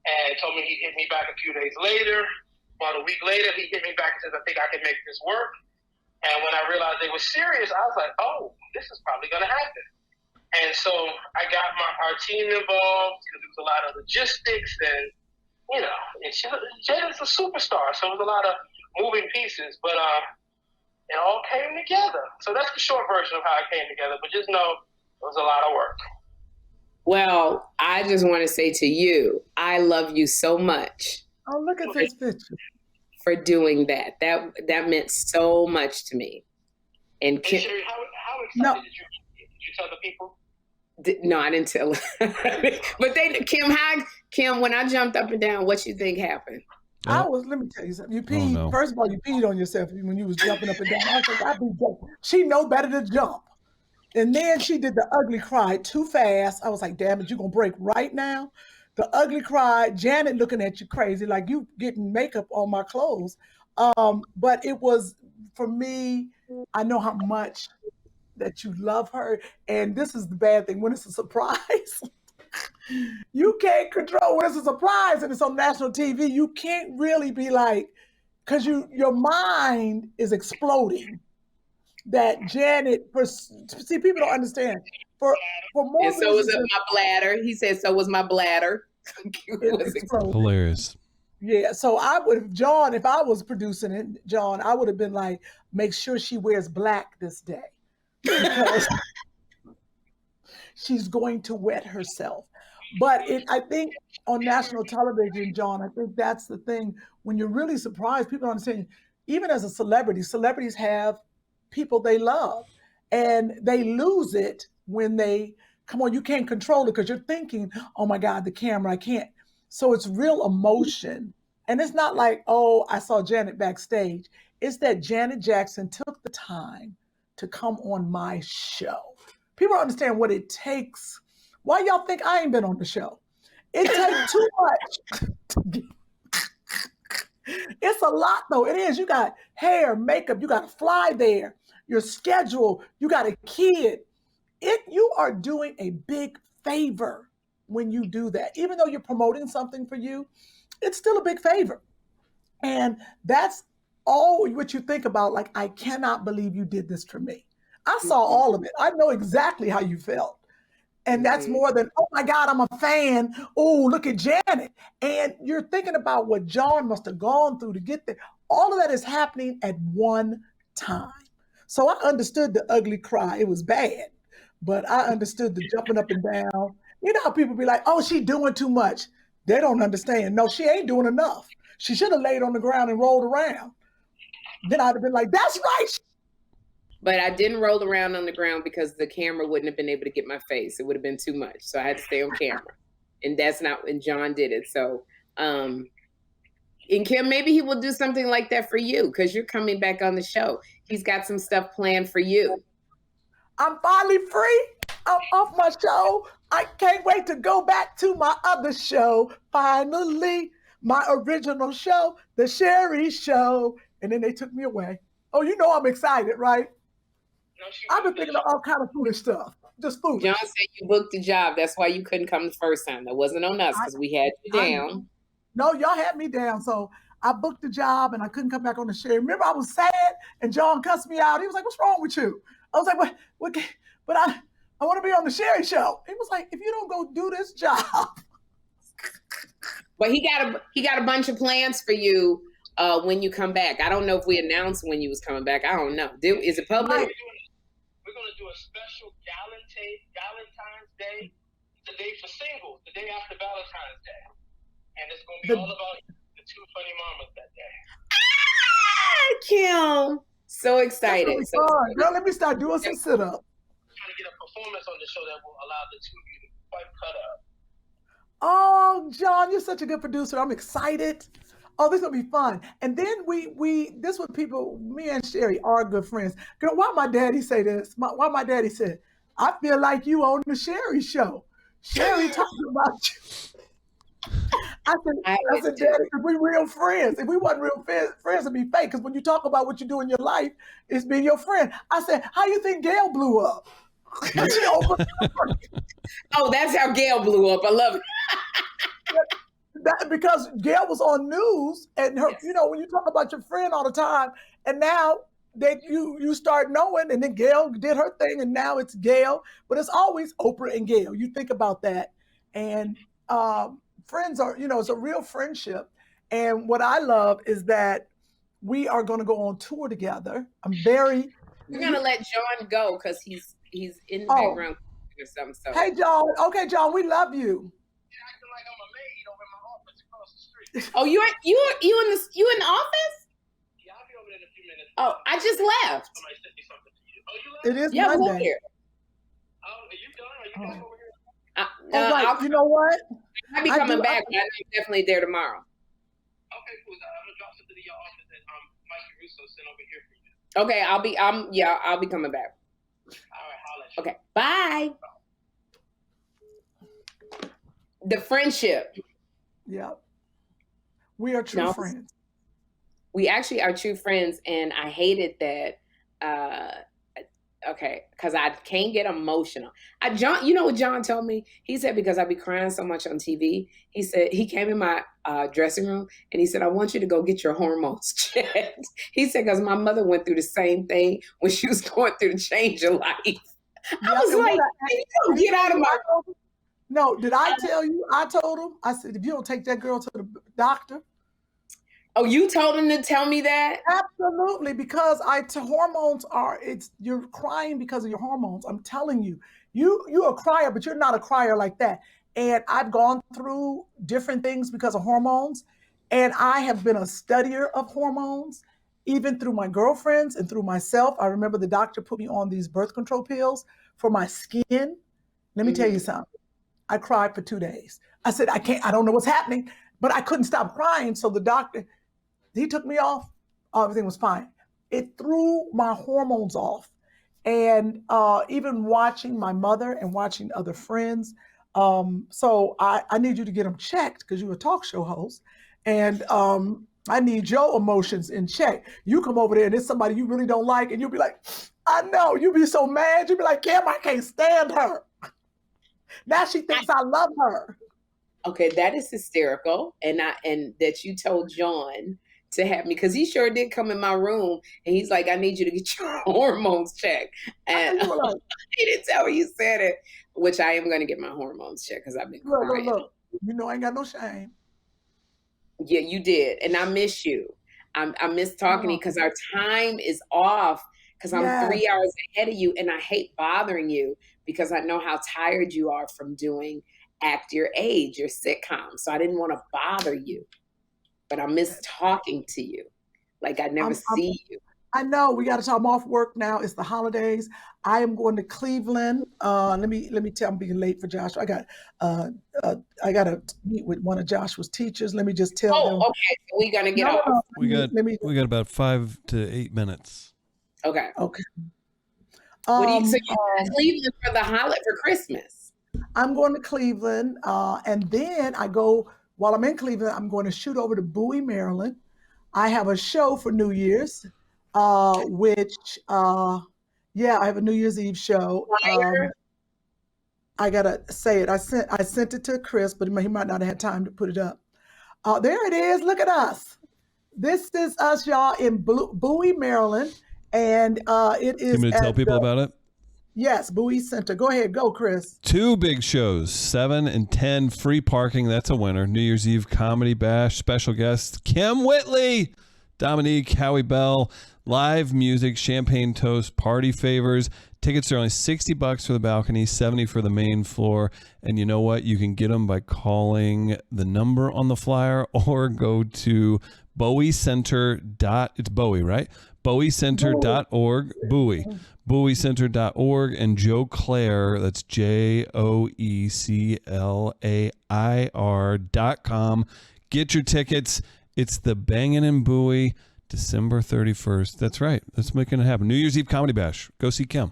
and told me he'd hit me back a few days later. About a week later, he hit me back and says, I think I can make this work. And when I realized they were serious, I was like, oh, this is probably going to happen. And so I got our team involved. There was a lot of logistics and, Janet's a superstar. So it was a lot of moving pieces, but it all came together. So that's the short version of how it came together. But just know it was a lot of work. Well, I just want to say to you, I love you so much. Oh, look at this picture. For doing that. That meant so much to me. And hey, Sherri, how excited did you tell the people? No, I didn't tell her. But Kym, when I jumped up and down, what you think happened? Let me tell you something. You peed. Oh, no. First of all, you peed on yourself when you was jumping up and down. I was like, she know better to jump. And then she did the ugly cry too fast. I was like, damn it, you're going to break right now. The ugly cry, Janet looking at you crazy, like you getting makeup on my clothes. But it was, for me, I know how much that you love her. And this is the bad thing. When it's a surprise, you can't control when it's a surprise and it's on national TV. You can't really be like, because your mind is exploding. That Janet, see, people don't understand. For more and so was my bladder. He said, so was my bladder. Hilarious. Yeah, so I would, Jawn, if I was producing it, Jawn, I would have been like, make sure she wears black this day. Because she's going to wet herself. But I think on national television, Jawn, I think that's the thing. When you're really surprised, people don't understand. Even as a celebrity, celebrities have people they love. And they lose it when come on, you can't control it because you're thinking, oh my God, the camera, I can't. So it's real emotion. And it's not like, oh, I saw Janet backstage. It's that Janet Jackson took the time to come on my show. People don't understand what it takes. Why y'all think I ain't been on the show? It takes too much. It's a lot though. It is. You got hair, makeup, you got to fly there, your schedule, you got a kid. You are doing a big favor when you do that. Even though you're promoting something for you, it's still a big favor. And that's all what you think about. Like, I cannot believe you did this for me. I saw all of it. I know exactly how you felt. And that's more than, oh my God, I'm a fan. Oh, look at Janet. And you're thinking about what Jawn must have gone through to get there. All of that is happening at one time. So I understood the ugly cry. It was bad. But I understood the jumping up and down. You know how people be like, oh, she doing too much. They don't understand. No, she ain't doing enough. She should have laid on the ground and rolled around. Then I'd have been like, that's right. But I didn't roll around on the ground because the camera wouldn't have been able to get my face. It would have been too much. So I had to stay on camera. And that's not when Jawn did it. So, and Kym, maybe he will do something like that for you because you're coming back on the show. He's got some stuff planned for you. I'm finally free. I'm off my show. I can't wait to go back to my other show. Finally, my original show, The Sherri Show. And then they took me away. Oh, you know I'm excited, right? I've been thinking of all kind of foolish stuff. Just foolish. Jawn said you booked the job. That's why you couldn't come the first time. That wasn't on us because we had you down. No, y'all had me down. So I booked the job and I couldn't come back on the show. Remember, I was sad and Jawn cussed me out. He was like, what's wrong with you? I was like, what? But I want to be on the Sherri show. He was like, if you don't go do this job. But he got a bunch of plans for you when you come back. I don't know if we announced when you was coming back. I don't know. Is it public? We're gonna do a special Valentine's Day, the day for singles, the day after Valentine's Day, and it's gonna be all about the two funny mamas that day. Kym, so excited. Girl, let me start doing some sit-ups. Trying to get a performance on the show that will allow the two of you to quite cut up. Oh, Jawn, you're such a good producer. I'm excited. Oh, this is gonna be fun. And then this what people, me and Sherri are good friends. Girl, why my daddy say this? Why my daddy said, I feel like you on the Sherri show. Sherri talking about you. I said, Daddy, if we real friends. If we wasn't real friends, it'd be fake. Because when you talk about what you do in your life, it's being your friend. I said, how you think Gail blew up? Oh, that's how Gail blew up. I love it. Because Gail was on news, and her, you know, when you talk about your friend all the time, and now that you start knowing, and then Gail did her thing, and now it's Gail, but it's always Oprah and Gail. You think about that, and friends are, you know, it's a real friendship. And what I love is that we are going to go on tour together. We're going to let Jawn go because he's in the background or something. So. Hey, Jawn. Okay, Jawn, we love you. Acting like I'm a maid over in my office across the street. Oh, you in the office? Yeah, I'll be over there in a few minutes. Oh, I just left. Somebody sent me something to you. Oh, you left? It is Monday. Oh, are you done? Are you back over here? You know what? I'll be coming back. I'm definitely there tomorrow. Okay, cool. I'm gonna drop something to your office that Mike Russo sent over here for you. Okay, I'll be coming back. All right, holla at you. Okay, bye. The friendship. Yeah. We are true friends. We actually are true friends, and I hated that. Because I can't get emotional. Jawn, you know what Jawn told me? He said, because I be crying so much on TV, he said, he came in my dressing room and he said, I want you to go get your hormones checked. He said, because my mother went through the same thing when she was going through the change of life. I was like, get out of my... No, did I tell you? I told him, I said, if you don't take that girl to the doctor. Oh, you told him to tell me that? Absolutely, because hormones you're crying because of your hormones. I'm telling you, you're a crier, but you're not a crier like that. And I've gone through different things because of hormones, and I have been a studier of hormones, even through my girlfriends and through myself. I remember the doctor put me on these birth control pills for my skin. Let me tell you something. I cried for 2 days. I said, I don't know what's happening, but I couldn't stop crying. So the doctor, he took me off. Everything was fine. It threw my hormones off. And even watching my mother and watching other friends. So I need you to get them checked because you're a talk show host. And I need your emotions in check. You come over there and it's somebody you really don't like and you'll be like, I know. You'll be so mad. You'll be like, Kym, I can't stand her. Now she thinks I love her. Okay, that is hysterical. And that you told Jawn to have me, because he sure did come in my room and he's like, I need you to get your hormones checked. And he didn't tell me you said it, which I am going to get my hormones checked because I've been crying. Look. You know I ain't got no shame. Yeah, you did. And I miss you. I miss talking to you because our time is off because I'm 3 hours ahead of you and I hate bothering you because I know how tired you are from doing Act Your Age, your sitcom. So I didn't want to bother you. But I miss talking to you. Like I never see you. I know we got to talk. I'm off work now. It's the holidays. I am going to Cleveland. Let me tell. I'm being late for Josh. I got to meet with one of Joshua's teachers. Let me just tell them. Oh, okay. So we're gonna get off. We got about 5 to 8 minutes. Okay. Okay. So you're going to Cleveland for the holiday for Christmas? I'm going to Cleveland, and then I go. While I'm in Cleveland, I'm going to shoot over to Bowie, Maryland. I have a show for New Year's, I have a New Year's Eve show. I gotta say it. I sent it to Chris, but he might not have had time to put it up. There it is. Look at us. This is us, y'all, in Bowie, Maryland, and it is. You want me to tell people about it? Yes, Bowie Center. Go ahead. Go, Chris. 2 big shows, 7 and 10, free parking. That's a winner. New Year's Eve comedy bash, special guests, Kym Whitley, Dominique, Howie Bell, live music, champagne toast, party favors. Tickets are only $60 for the balcony, $70 for the main floor. And you know what? You can get them by calling the number on the flyer or go to it's Bowie, right? BowieCenter.org, BowieCenter.org, and Joe Claire, that's JoeClair.com. Get your tickets. It's the Bangin' in Bowie, December 31st. That's right. Let's make it happen. New Year's Eve Comedy Bash. Go see Kym.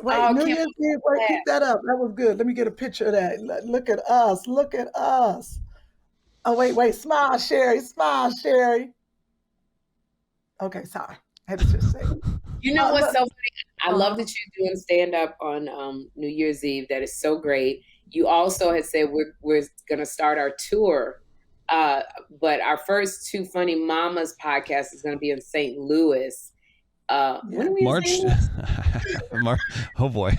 Wait, New Year's Eve, wait, keep that up. That was good. Let me get a picture of that. Look at us. Look at us. Oh, wait. Smile, Sherri. Smile, Sherri. Okay, sorry. I had to just say it. You know what's so funny? I love that you're doing stand-up on New Year's Eve. That is so great. You also had said we're going to start our tour. But our first 2 Funny Mamas podcast is going to be in St. Louis. When are we March? Oh boy,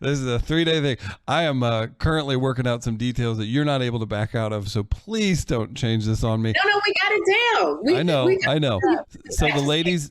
this is a 3-day thing. I am currently working out some details that you're not able to back out of, so please don't change this on me. No, we got it down. I know. So the ladies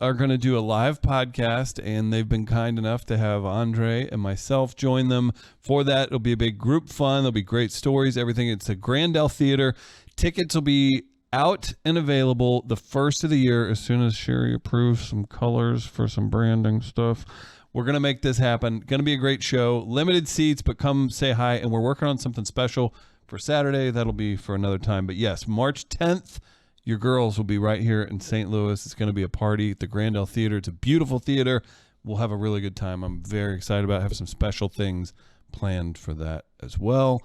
are going to do a live podcast, and they've been kind enough to have Andre and myself join them for that. It'll be a big group fun. There'll be great stories, everything. It's at Grandel Theater. Tickets will be out and available the first of the year as soon as Sherri approves some colors for some branding stuff. We're going to make this happen. Going to be a great show. Limited seats, but come say hi. And we're working on something special for Saturday. That'll be for another time. But yes, March 10th, your girls will be right here in St. Louis. It's going to be a party at the Grandel Theater. It's a beautiful theater. We'll have a really good time. I'm very excited about it. I have some special things planned for that as well.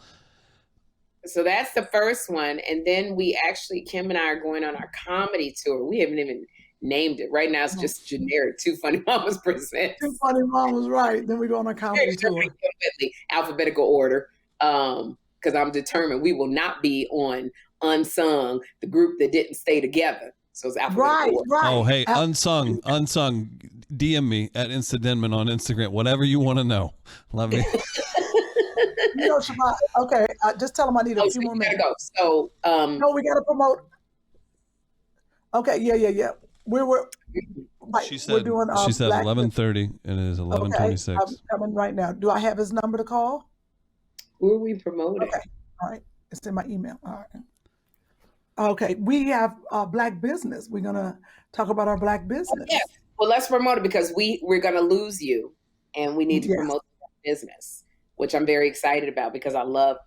So that's the first one. And then Kym and I are going on our comedy tour. We haven't even named it. Right now it's just generic. 2 Funny Mamas presents. 2 Funny Mamas, right. Then we go on a comedy tour. Whitley, alphabetical order. Because I'm determined we will not be on Unsung, the group that didn't stay together. So it's alphabetical order. Right. Oh, hey, Unsung. DM me at Instadenman on Instagram. Whatever you want to know. Love me. You know, Shabbat, okay, just tell them I need a few more minutes. Go. So, no, we got to promote. Okay, yeah. We're She said, we're doing. she said 11:30, and it is 11:26. Okay, I'm coming right now. Do I have his number to call? who are we promoting? Okay, all right. It's in my email. All right. Okay, we have Black business. We're gonna talk about our Black business. Yeah. Well, let's promote it because we're gonna lose you, and we need to promote the business, which I'm very excited about because I love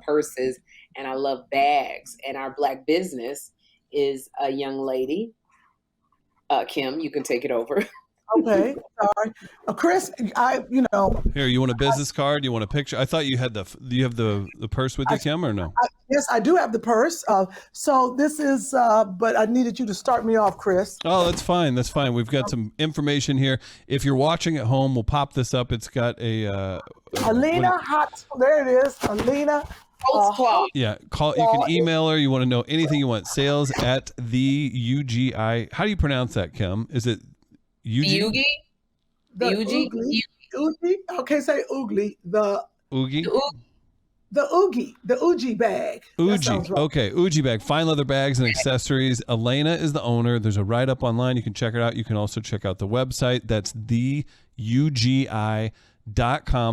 purses and I love bags, and our Black business is a young lady. Kym, you can take it over. Okay, sorry, Chris. Here, you want a business card? You want a picture? I thought you had do you have the purse with you, Kym, or no? Yes, I do have the purse. So this is, but I needed you to start me off, Chris. Oh, that's fine. That's fine. We've got some information here. If you're watching at home, we'll pop this up. It's got a Alina Hot. There it is, Alina. Yeah, call. You can email her. You want to know anything you want. Sales at the UGI. How do you pronounce that, Kym? Is it Oogie? Oogie. Okay, say Oogly. The Oogie. The Oogie bag. Oogie. Right. Okay, Oogie bag. Fine leather bags and accessories. Elena is the owner. There's a write-up online. You can check it out. You can also check out the website. That's theugi.com.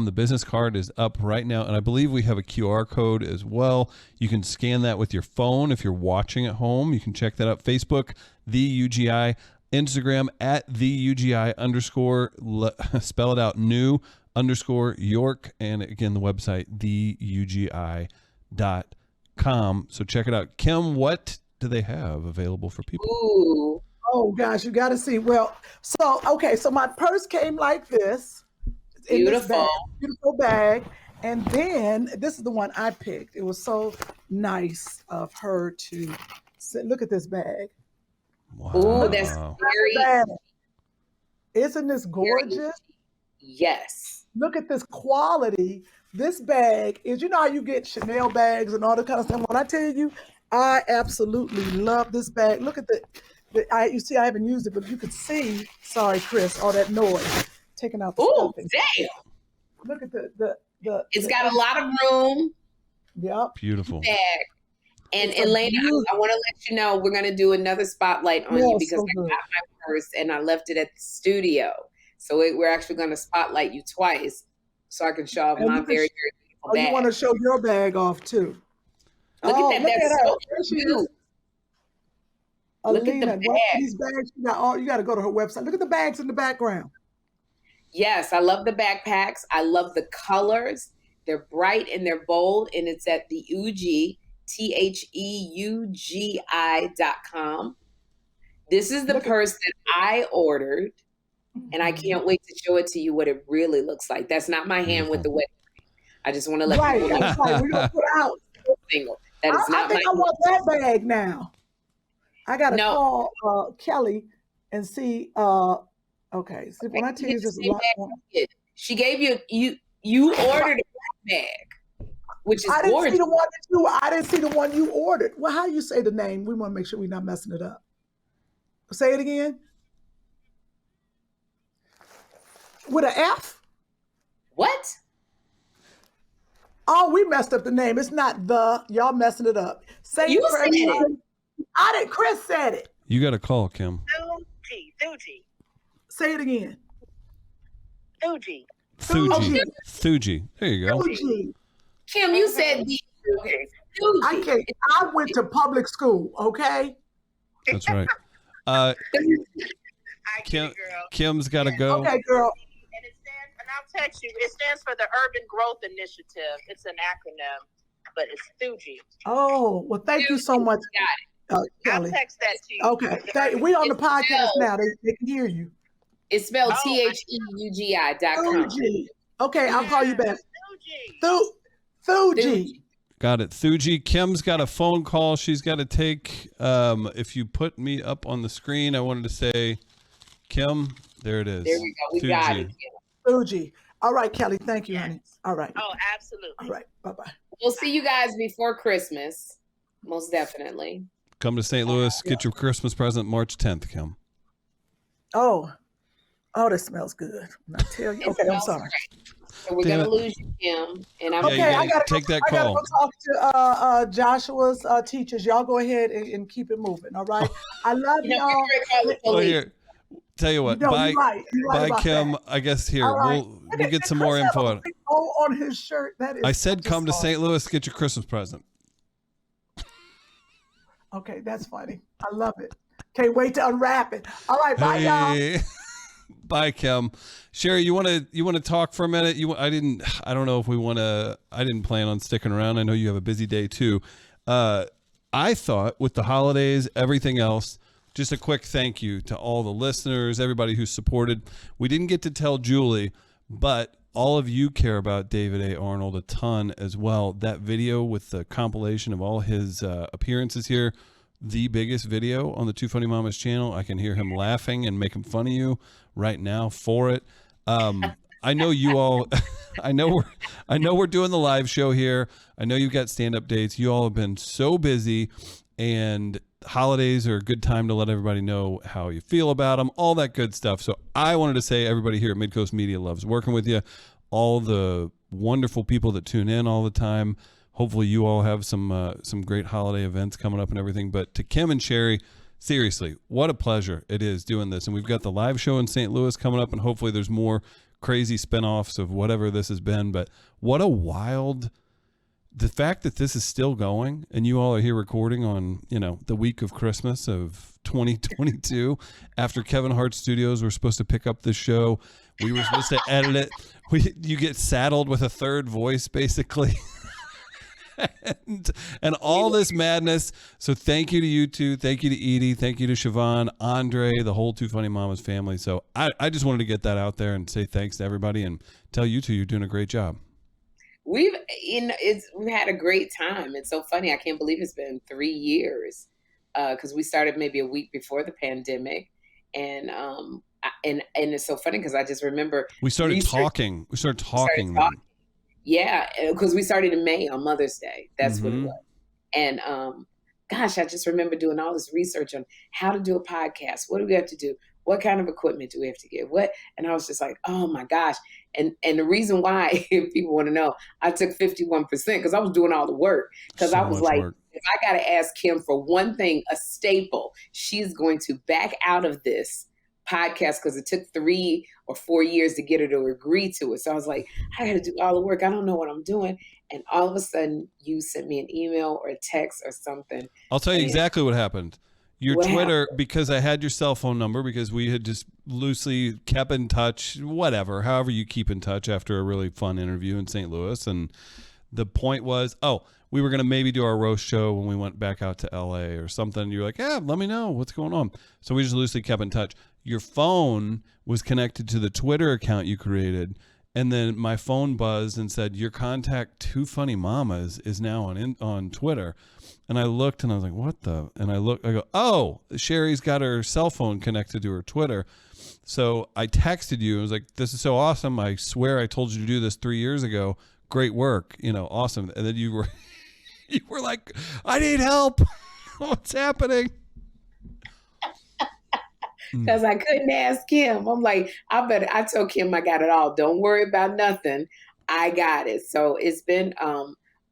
The business card is up right now, and I believe we have a QR code as well. You can scan that with your phone if you're watching at home. You can check that out. Facebook, the UGI. Instagram at the UGI _ spell it out, new _ York, and again the website theugi.com. So check it out. Kym, what do they have available for people? Ooh. Oh gosh, you got to see. Well, so my purse came like this. Beautiful bag, and then this is the one I picked. It was so nice of her to look at this bag. Wow. Ooh, that's very. Isn't this gorgeous? Yes. Look at this quality. This bag is, you know how you get Chanel bags and all that kind of stuff. When I tell you, I absolutely love this bag. Look at you see, I haven't used it, but you could see. Sorry, Chris, all that noise. taking out the Oh, stuffing. damn. Look at the. It's got a lot of room. Yep. Beautiful. Bag. And It's a Elena, beautiful- I want to let you know we're going to do another spotlight on you Yeah, because so I good. got my purse and I left it at the studio. So we're actually going to spotlight you twice so I can show off And my you can very, sh- very beautiful Oh, you bag. want to show your bag off too? Look Oh, at that. look That's at her. so There she is. cute. Look at the Alina, bag. what these bags you got? Oh, you got to go to her website. Look at the bags in the background. Yes, I love the backpacks. I love the colors. They're bright and they're bold, and it's at the Uugi, THEUGI.com. This is the Look at- purse that I ordered, and I can't wait to show it to you what it really looks like. That's not my hand with the wet. I just want to let Right, people know. that's right. We're gonna put out. Single. That is I not think my I want that bag now. I gotta No. call Kelly and see. Okay, see, when I tell you just a lot. She gave you ordered a black bag, which is I didn't gorgeous. see the one that you. I didn't see the one you ordered. Well, how you say the name? We want to make sure we're not messing it up. Say it again. With an F? What? Oh, we messed up the name. It's not the. Y'all messing it up. Say You it for said it. everybody. I didn't. Chris said it. You got to call Kym. Thuji. Say it again. Thuji. Thuji. There you go. Fuji. Kym, you said the I can't. I went to public school. Okay. That's right. I Kym, get it, girl. Kym's got to go. Okay, girl. And it stands, and I'll text you. It stands for the Urban Growth Initiative. It's an acronym, but it's Thuji. Oh, well, thank you so much, I'll Kelly. text that to you. Okay, we on the It's podcast spelled- now. They can hear you. It's spelled Oh, THEUGI.com. Fuji. Okay, I'll call you back. Thuji. Fuji. Got it. Thuji. Kym's got a phone call she's got to take. If you put me up on the screen, I wanted to say, Kym, there it is. There we go. We got Thuji. it. Fuji. All right, Kelly. Thank you, Yes. honey. All right. Oh, absolutely. All right. Bye-bye. We'll see you guys before Christmas. Most definitely. Come to St. Louis. Get your Christmas present March 10th, Kym. Oh, that smells good. I tell you. It Okay, I'm smells sorry. great. So we're Damn gonna it. lose you, Kym. And I'm Yeah, Okay, you I gotta gotta take that I gotta call. go talk to Joshua's teachers. Y'all go ahead and keep it moving. All right. I love you know, y'all. we're gonna call the Oh, police. here. Tell you what. No, Bye, you're right. You're right bye, about Kym. that. I guess here All right. we'll get some more Chris have info. a big O on his shirt. That is. I said, just come to awesome. St. Louis. Get your Christmas present. Okay, that's funny. I love it. Can't wait to unwrap it. All right, bye, y'all. Hey. Bye, Kym. Sherri, you want to talk for a minute? I don't know if we want to. I didn't plan on sticking around. I know you have a busy day too. I thought with the holidays, everything else, just a quick thank you to all the listeners, everybody who supported. We didn't get to tell Julie, but all of you care about David A. Arnold a ton as well. That video with the compilation of all his appearances here, the biggest video on the Two Funny Mamas channel. I can hear him laughing and making fun of you right now for it. I know you all. I know we're doing the live show here. I know you've got stand-up dates. You all have been so busy, and holidays are a good time to let everybody know how you feel about them, all that good stuff. So I wanted to say everybody here at Midcoast Media loves working with you. All the wonderful people that tune in all the time. Hopefully you all have some great holiday events coming up and everything. But to Kym and Sherri, seriously, what a pleasure it is doing this. And we've got the live show in St. Louis coming up, and hopefully there's more crazy spinoffs of whatever this has been. But what a wild, the fact that this is still going and you all are here recording on, the week of Christmas of 2022 after Kevin Hart Studios were supposed to pick up the show. We were supposed to edit it. You get saddled with a third voice basically. and all this madness. So thank you to you two. Thank you to Edie. Thank you to Siobhan, Andre, the whole Two Funny Mamas family. So I just wanted to get that out there and say thanks to everybody and tell you two you're doing a great job. We've had a great time. It's so funny. I can't believe it's been 3 years because we started maybe a week before the pandemic, and it's so funny because I just remember we started talking. Then. Yeah, because we started in May on Mother's Day. That's what it was. And gosh, I just remember doing all this research on how to do a podcast. What do we have to do? what kind of equipment do we have to get? What? And I was just like, oh my gosh. And the reason why, if people want to know, I took 51% because I was doing all the work. Because I was like, if I got to ask Kym for one thing, a staple, she's going to back out of this podcast because it took 3 or 4 years to get her to agree to it. So I was like, I got to do all the work. I don't know what I'm doing. And all of a sudden, you sent me an email or a text or something. I'll tell you exactly what happened. Your What Twitter, happened? because I had your cell phone number, because we had just loosely kept in touch, whatever, however you keep in touch after a really fun interview in St. Louis. And the point was, we were going to maybe do our roast show when we went back out to LA or something. You're like, yeah, let me know what's going on. So we just loosely kept in touch. Your phone was connected to the Twitter account you created. And then my phone buzzed and said, your contact, Two Funny Mamas, is now on Twitter. And I looked and I was like, what the? And I go, oh, Sherri's got her cell phone connected to her Twitter. So I texted you. I was like, this is so awesome. I swear I told you to do this 3 years ago. Great work. Awesome. And then you were like, I need help. What's happening? Because I couldn't ask Kym. I'm like, I told Kym I got it all. Don't worry about nothing. I got it. So it's been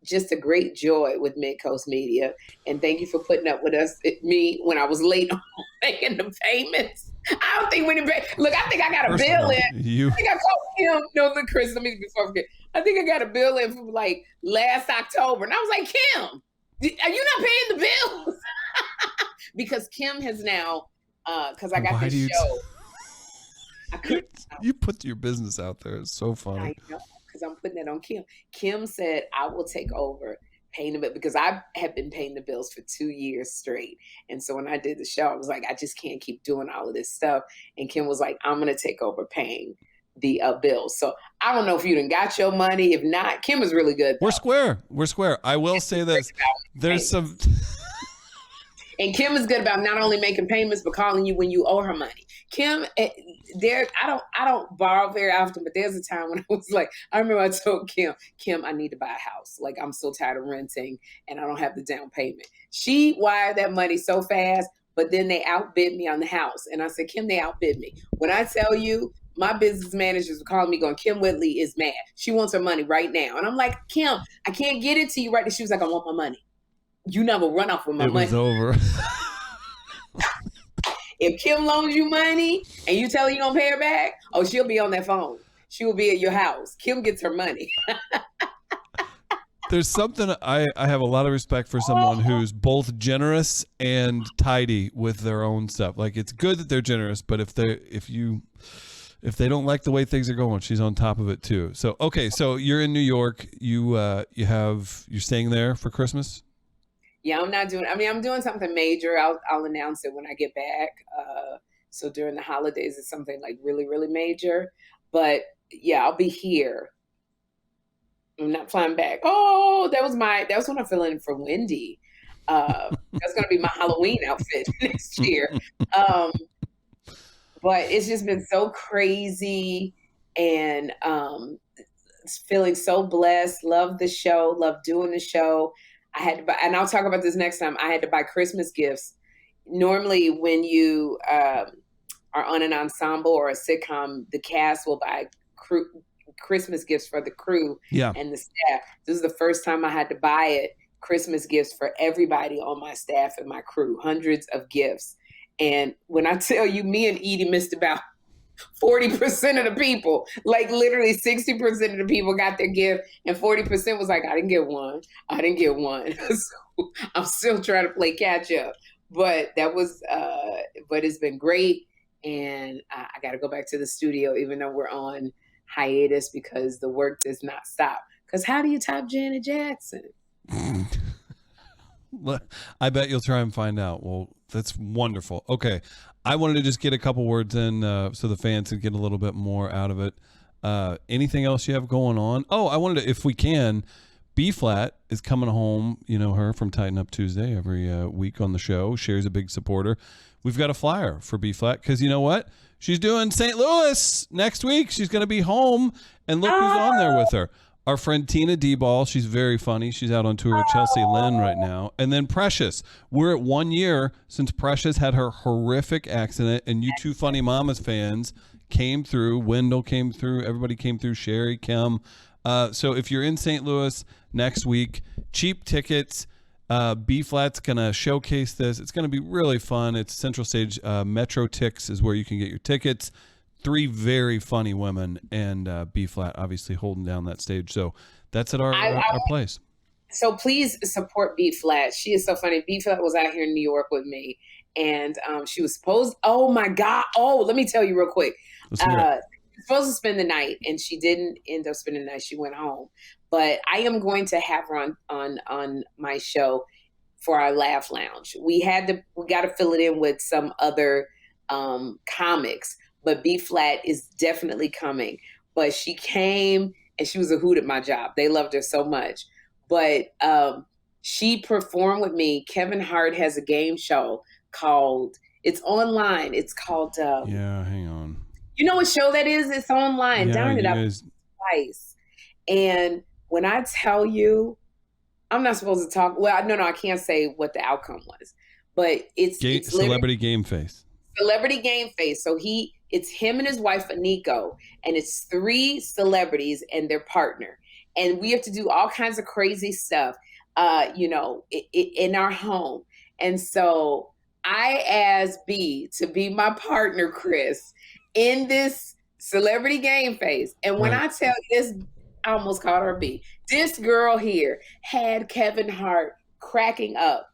just a great joy with Midcoast Media. And thank you for putting up with me when I was late on making the payments. I don't think look, I think I got a bill in. I think I called Kym. No, look, Chris, let me before I forget. I think I got a bill in from like last October. And I was like, Kym, are you not paying the bills? Because Kym has now, because I got this show. You put your business out there. It's so funny. I know, because I'm putting it on Kym. Kym said, I will take over paying the bill because I have been paying the bills for 2 years straight. And so when I did the show, I was like, I just can't keep doing all of this stuff. And Kym was like, I'm going to take over paying the bills. So I don't know if you done got your money. If not, Kym is really good. We're square. I will say this. There's some... And Kym is good about not only making payments, but calling you when you owe her money. Kym, I don't borrow very often, but there's a time when I was like, I remember I told Kym, I need to buy a house. Like, I'm so tired of renting and I don't have the down payment. She wired that money so fast, but then they outbid me on the house. And I said, Kym, they outbid me. When I tell you, my business managers were calling me going, Kym Whitley is mad. She wants her money right now. And I'm like, Kym, I can't get it to you right now. She was like, I want my money. You never run off with my money. It was over. If Kym loans you money and you tell her you don't pay her back, she'll be on that phone. She will be at your house. Kym gets her money. There's something I have a lot of respect for someone who's both generous and tidy with their own stuff. Like, it's good that they're generous, but if they don't like the way things are going, she's on top of it too. So okay, so you're in New York. You're staying there for Christmas? Yeah, I'm doing something major. I'll announce it when I get back. So during the holidays, it's something like really, really major. But yeah, I'll be here. I'm not flying back. That was when I'm filling in for Wendy. That's going to be my Halloween outfit next year. But it's just been so crazy and feeling so blessed. Love the show. Love doing the show. I had to buy, and I'll talk about this next time. I had to buy Christmas gifts. Normally, when you are on an ensemble or a sitcom, the cast will buy Christmas gifts for the crew and the staff. This is the first time I had to buy Christmas gifts for everybody on my staff and my crew, hundreds of gifts. And when I tell you, me and Edie missed about 40% of the people, like literally 60% of the people got their gift and 40% was like, I didn't get one. So I'm still trying to play catch up, but but it's been great. And I got to go back to the studio, even though we're on hiatus because the work does not stop. Because how do you top Janet Jackson? I bet you'll try and find out. Well, that's wonderful. Okay. I wanted to just get a couple words in so the fans can get a little bit more out of it. Anything else you have going on? I wanted to, if we can, B-Flat is coming home, her from Tighten Up Tuesday every week on the show. Sherri's a big supporter. We've got a flyer for B-Flat because you know what? She's doing St. Louis next week. She's going to be home, and look who's on there with her. Our friend Tina D-Ball, she's very funny. She's out on tour with Chelsea Lynn right now. And then Precious. We're at 1 year since Precious had her horrific accident, and you two Funny Mamas fans came through. Wendell came through. Everybody came through. Sherri, Kym. So if you're in St. Louis next week, cheap tickets. B-Flat's going to showcase this. It's going to be really fun. It's Central Stage. Metro Tix is where you can get your tickets. 3 very funny women, and B-Flat obviously holding down that stage. So that's at our place. So please support B-Flat. She is so funny. B-Flat was out here in New York with me, and she was supposed, oh my God. Oh, let me tell you real quick. Supposed to spend the night, and she didn't end up spending the night. She went home. But I am going to have her on my show for our Laugh Lounge. We got to fill it in with some other comics, but B-Flat is definitely coming. But she came, and she was a hoot at my job. They loved her so much. But she performed with me. Kevin Hart has a game show called, it's online. It's called... hang on. You know what show that is? It's online. Darn it, I've twice. And when I tell you, I'm not supposed to talk. Well, no, I can't say what the outcome was. But it's Celebrity Game Face. Celebrity Game Face. So it's him and his wife, Aniko, and it's 3 celebrities and their partner. And we have to do all kinds of crazy stuff, in our home. And so I asked B to be my partner, Chris, in this Celebrity Game Face. And when I tell you this, I almost called her B. This girl here had Kevin Hart cracking up.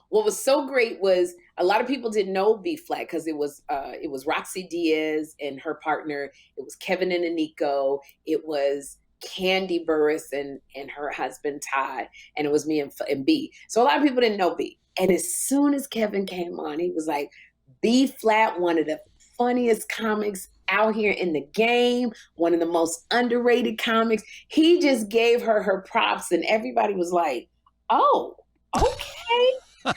What was so great was a lot of people didn't know B-Flat because it was Roxy Diaz and her partner. It was Kevin and Aniko. It was Candy Burris and her husband Todd. And it was me and B. So a lot of people didn't know B. And as soon as Kevin came on, he was like, B-Flat, one of the funniest comics out here in the game, one of the most underrated comics. He just gave her props, and everybody was like, oh, okay.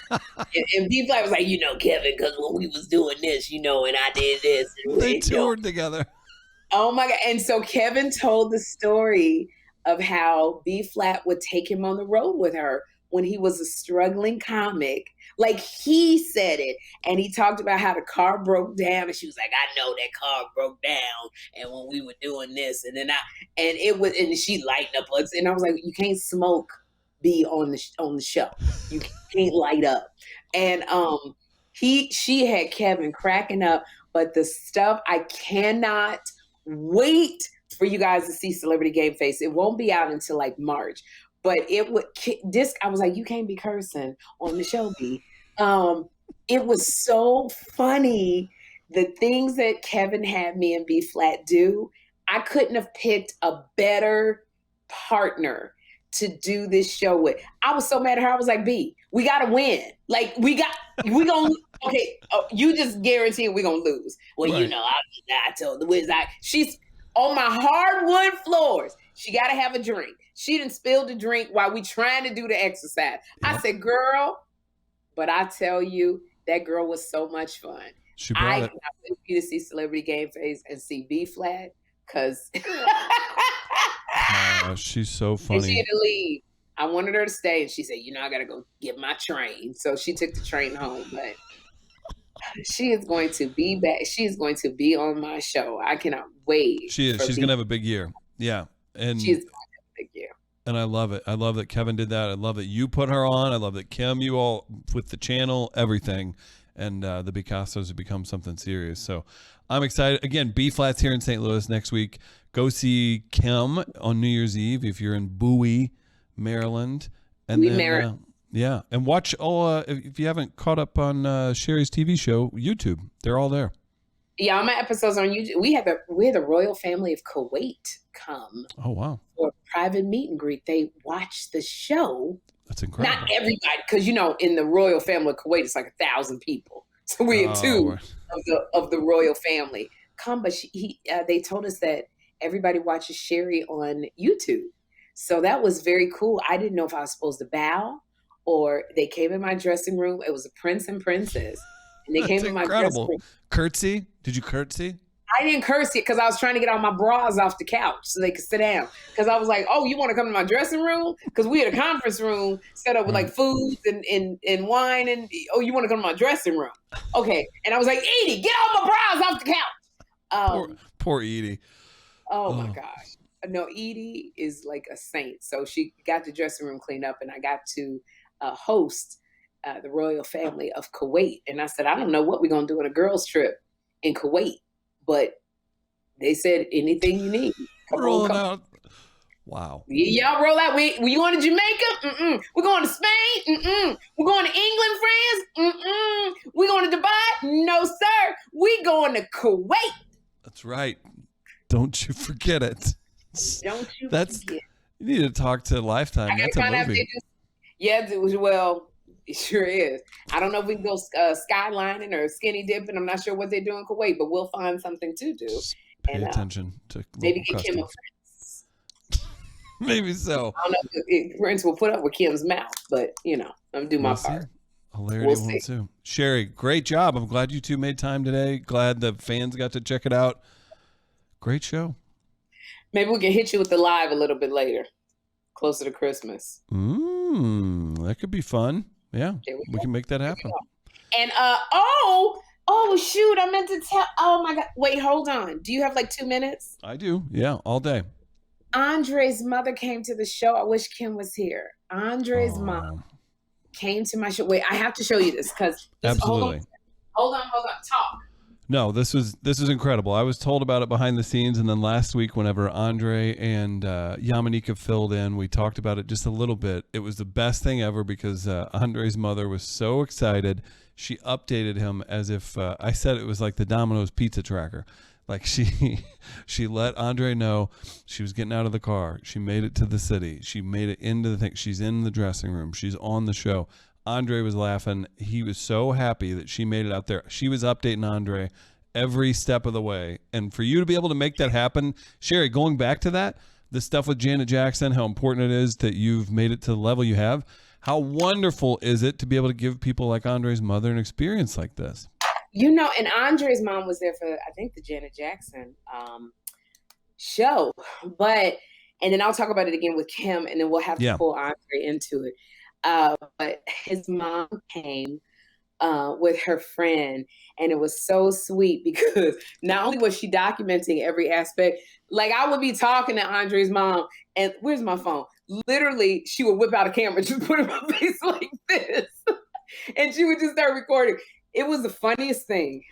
and B-Flat was like, Kevin, because when we was doing this, and I did this. And they toured together. Oh my God. And so Kevin told the story of how B-Flat would take him on the road with her when he was a struggling comic. Like, he said it, and he talked about how the car broke down, and she was like, I know that car broke down, and when we were doing this, and she lightened up, and I was like, you can't smoke B on the show. You can't light up. And she had Kevin cracking up, but the stuff, I cannot wait for you guys to see Celebrity Game Face. It won't be out until like March. But I was like, you can't be cursing on the show, B. It was so funny. The things that Kevin had me and B-Flat do, I couldn't have picked a better partner to do this show with. I was so mad at her. I was like, B, we got to win. Like, we going to, okay, you just guarantee we're going to lose. Well, right. I told the Wiz, she's on my hardwood floors. She got to have a drink. She didn't spill the drink while we trying to do the exercise. I said, girl, but I tell you, that girl was so much fun. I cannot wait for you to see Celebrity Game Face and see B-Flat, because she's so funny. And she had to leave. I wanted her to stay, and she said, I got to go get my train. So she took the train home, but she is going to be back. She is going to be on my show. I cannot wait. She is. She's going to have a big year. Yeah. And she's going to have a big year. And I love it. I love that Kevin did that. I love that you put her on. I love that Kym, you all with the channel, everything. And the Picassos have become something serious. So I'm excited. Again, B-Flat's here in St. Louis next week. Go see Kym on New Year's Eve if you're in Bowie, Maryland. And Maryland. Yeah. And watch if you haven't caught up on Sherri's TV show, YouTube. They're all there. Yeah, all my episodes on YouTube. We had the royal family of Kuwait come. Oh, wow. For a private meet and greet. They watched the show. That's incredible. Not everybody, because, in the royal family of Kuwait, it's like 1,000 people. So we had two of the royal family come. But they told us that everybody watches Sherri on YouTube. So that was very cool. I didn't know if I was supposed to bow, or they came in my dressing room. It was a prince and princess. And they came in my dressing room. Curtsy? Did you curtsy? I didn't curse it because I was trying to get all my bras off the couch so they could sit down. Because I was like, oh, you want to come to my dressing room? Because we had a conference room set up with like foods and wine. And, oh, you want to come to my dressing room? Okay. And I was like, Edie, get all my bras off the couch. Poor Edie. Oh, my gosh. No, Edie is like a saint. So she got the dressing room cleaned up, and I got to host the royal family of Kuwait. And I said, I don't know what we're going to do on a girls' trip in Kuwait, but they said anything you need. Roll out. Wow. Y'all roll out. We going to Jamaica? Mm-mm. We're going to Spain? Mm-mm. We're going to England, France? Mm-mm. We're going to Dubai? No, sir. We going to Kuwait. That's right. Don't you forget it. Don't you forget. You need to talk to Lifetime. That's a movie. Well, it sure is. I don't know if we can go skylining or skinny dipping. I'm not sure what they do in Kuwait, but we'll find something to do. Just pay attention to maybe get Kym a Prince. Maybe so. I don't know if Prince will put up with Kym's mouth, but I'm gonna do my part. Hilarity will ensue. Sherri, great job. I'm glad you two made time today. Glad the fans got to check it out. Great show. Maybe we can hit you with the live a little bit later, closer to Christmas. That could be fun. Yeah, we can make that happen. And oh shoot, I meant to tell. Oh my God, wait, hold on. Do you have like 2 minutes? I do. Yeah, all day. Andre's mother came to the show. I wish Kym was here. Andre's mom came to my show. Wait, I have to show you this because absolutely. Hold on. Talk. No, this was incredible. I was told about it behind the scenes, and then last week, whenever Andre and Yamanika filled in, we talked about it just a little bit. It was the best thing ever because Andre's mother was so excited. She updated him as if I said it was like the Domino's pizza tracker. Like she let Andre know she was getting out of the car. She made it to the city. She made it into the thing. She's in the dressing room. She's on the show. Andre was laughing. He was so happy that she made it out there. She was updating Andre every step of the way. And for you to be able to make that happen, Sherri, going back to that, the stuff with Janet Jackson, how important it is that you've made it to the level you have. How wonderful is it to be able to give people like Andre's mother an experience like this? And Andre's mom was there for, I think, the Janet Jackson show. And then I'll talk about it again with Kym, and then we'll have to pull Andre into it. But his mom came with her friend, and it was so sweet because not only was she documenting every aspect, like I would be talking to Andre's mom, and where's my phone? Literally, she would whip out a camera, just put it in my face like this, and she would just start recording. It was the funniest thing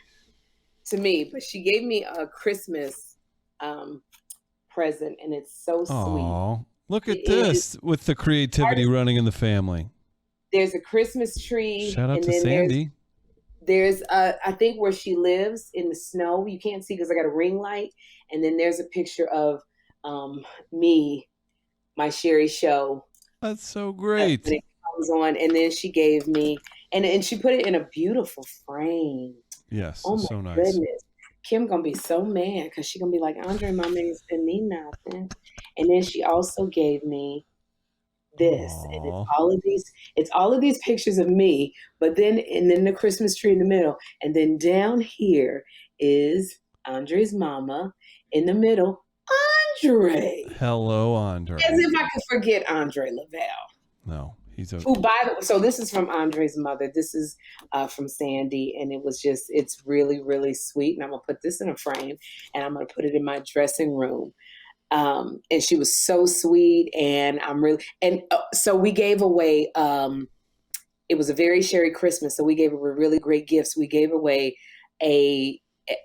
to me, but she gave me a Christmas present, and it's so sweet. Look at this with the creativity running in the family. There's a Christmas tree. Shout out to Sandy. There's I think where she lives in the snow. You can't see because I got a ring light. And then there's a picture of me, my Sherri show. That's so great. It comes on, and then she gave me, and she put it in a beautiful frame. Yes, oh my so nice. Goodness. Kym gonna be so mad because she gonna be like, Andre, mom ain't send me nothing. And then she also gave me this. Aww. And it's all of these pictures of me, and then the Christmas tree in the middle. And then down here is Andre's mama. In the middle, Andre. Hello, Andre. As if I could forget Andre Lavelle. No. Who, so this is from Andre's mother. This is from Sandy, and it's really, really sweet. And I'm gonna put this in a frame, and I'm gonna put it in my dressing room. And she was so sweet, and so we gave away. It was a very Sherri Christmas, so we gave her really great gifts. We gave away a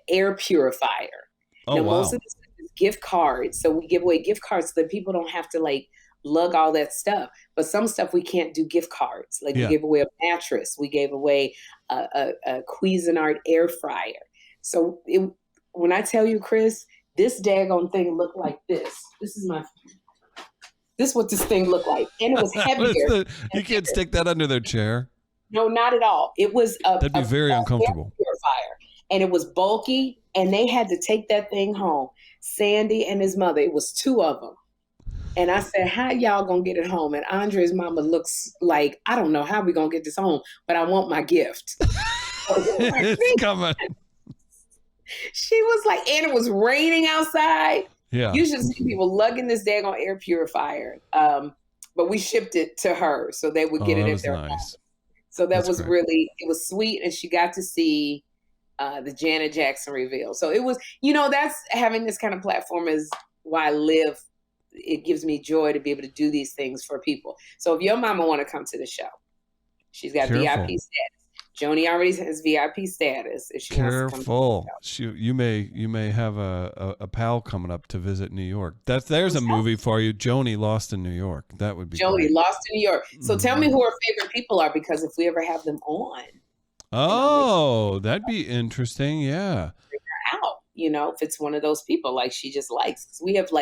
air purifier. Oh, wow. Most of this is gift cards, so we give away gift cards so that people don't have to lug all that stuff. But some stuff we can't do gift cards. We gave away a mattress. We gave away a Cuisinart air fryer. So when I tell you, Chris, this daggone thing looked like this. This is what this thing looked like. And it was heavier. You can't stick that under their chair. No, not at all. It was that'd be very uncomfortable. Air purifier. And it was bulky, and they had to take that thing home. Sandy and his mother, it was two of them. And I said, how y'all gonna get it home? And Andre's mama looks like, I don't know how we gonna get this home, but I want my gift. It's coming. She was like, and it was raining outside. Yeah. You should see people lugging this daggone air purifier. But we shipped it to her so they would get it at their house. So that was great. It was sweet. And she got to see the Janet Jackson reveal. So it was, that's having this kind of platform is why I live. It gives me joy to be able to do these things for people. So if your mama want to come to the show, she's got VIP status. Joni already has VIP status. If she wants to come to the show. You may have a pal coming up to visit New York. There's a movie for you. Joni Lost in New York. That would be Joni great. Lost in New York. So tell me who her favorite people are, because if we ever have them on. Oh, that'd be interesting. Yeah. Figure out, if it's one of those people like she just likes. 'Cause we have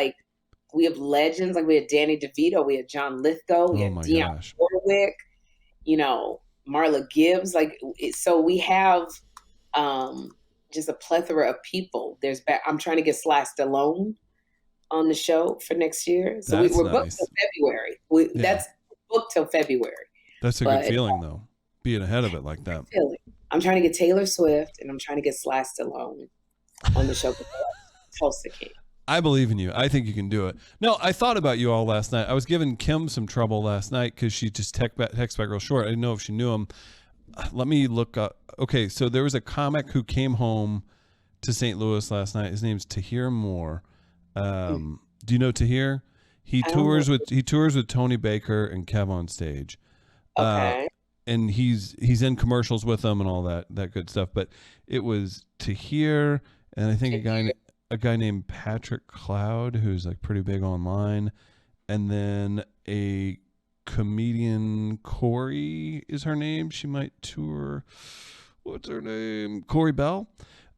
legends, like we had Danny DeVito, we had John Lithgow, we had Dionne Warwick, Marla Gibbs. So we have just a plethora of people. I'm trying to get Sly Stallone on the show for next year. So we're booked till February. That's booked till February. That's a good feeling, though, being ahead of it like that. I'm trying to get Taylor Swift and I'm trying to get Sly Stallone on the show before Tulsa King. I believe in you. I think you can do it. No, I thought about you all last night. I was giving Kym some trouble last night because she just texted back real short. I didn't know if she knew him. Let me look up. Okay, so there was a comic who came home to St. Louis last night. His name's Tahir Moore. Do you know Tahir? He tours with Tony Baker and Kev on stage. Okay. And he's in commercials with them and all that good stuff. But it was Tahir and I think a guy named Patrick Cloud, who's like pretty big online, and then a comedian, Corey is her name. She might tour. What's her name? Corey Bell.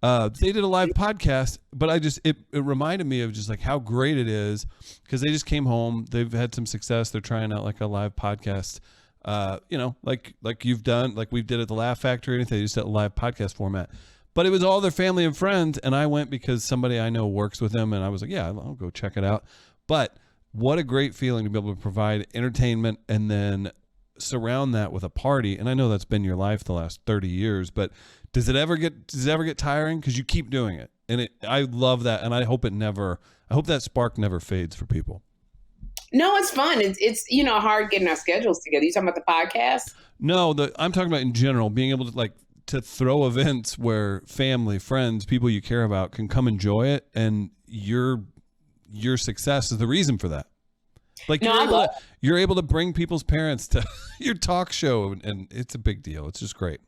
They did a live podcast, but it reminded me of just like how great it is because they just came home. They've had some success. They're trying out like a live podcast. Like you've done, like we did at the Laugh Factory, anything. They just did a live podcast format. But it was all their family and friends, and I went because somebody I know works with them, and I was like, yeah, I'll go check it out. But what a great feeling to be able to provide entertainment and then surround that with a party. And I know that's been your life the last 30 years, but does it ever get tiring? Because you keep doing it. And I love that, and I hope that spark never fades for people. No, it's fun. It's hard getting our schedules together. You talking about the podcast? No, I'm talking about in general, being able to throw events where family, friends, people you care about can come enjoy it, and your success is the reason for that. Like you're able to bring people's parents to your talk show, and it's a big deal. It's just great.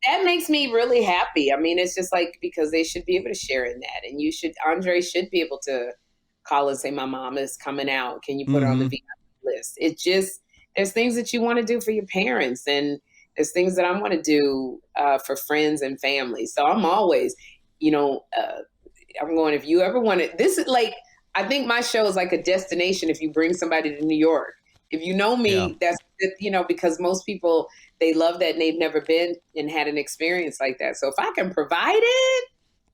That makes me really happy. I mean, it's just like because they should be able to share in that, and Andre should be able to call and say, "My mom is coming out. Can you put her on the VIP list?" It's just there's things that you want to do for your parents, and there's things that I want to do for friends and family. So I'm always, I'm going, if you ever want to, this is like, I think my show is like a destination if you bring somebody to New York. If you know me, that's, because most people, they love that and they've never been and had an experience like that. So if I can provide it,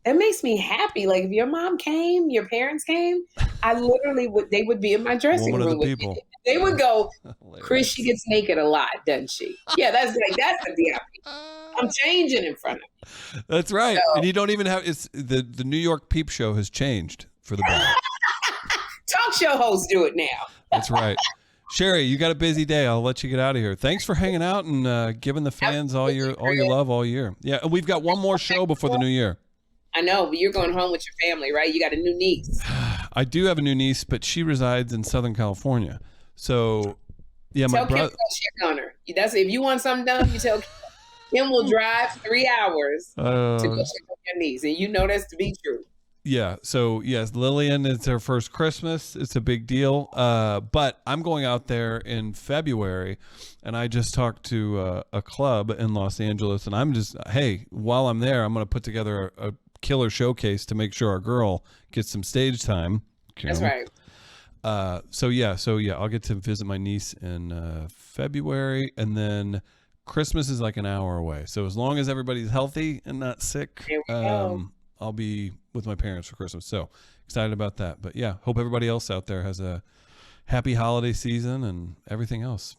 that makes me happy. Like if your mom came, your parents came, I literally they would be in my dressing room with me. They would go, Chris, she gets naked a lot, doesn't she? Yeah, that's the VIP. I'm changing in front of you. That's right. So, and you don't even have, it's the New York Peep Show has changed for the better. Talk show hosts do it now. That's right. Sherri, you got a busy day. I'll let you get out of here. Thanks for hanging out and giving the fans all your love all year. Yeah, and we've got one more show before the new year. I know, but you're going home with your family, right? You got a new niece. I do have a new niece, but she resides in Southern California. So, yeah, my brother. Check on her. That's if you want something done, you tell Kym. Kym will drive 3 hours to go check on your niece, and you know that's to be true. Yeah. So yes, Lillian, it's her first Christmas. It's a big deal. But I'm going out there in February, and I just talked to a club in Los Angeles, and I'm just, hey, while I'm there, I'm going to put together a killer showcase to make sure our girl gets some stage time. That's right. So yeah, I'll get to visit my niece in February, and then Christmas is like an hour away. So as long as everybody's healthy and not sick, I'll be with my parents for Christmas. So excited about that. But yeah, hope everybody else out there has a happy holiday season and everything else.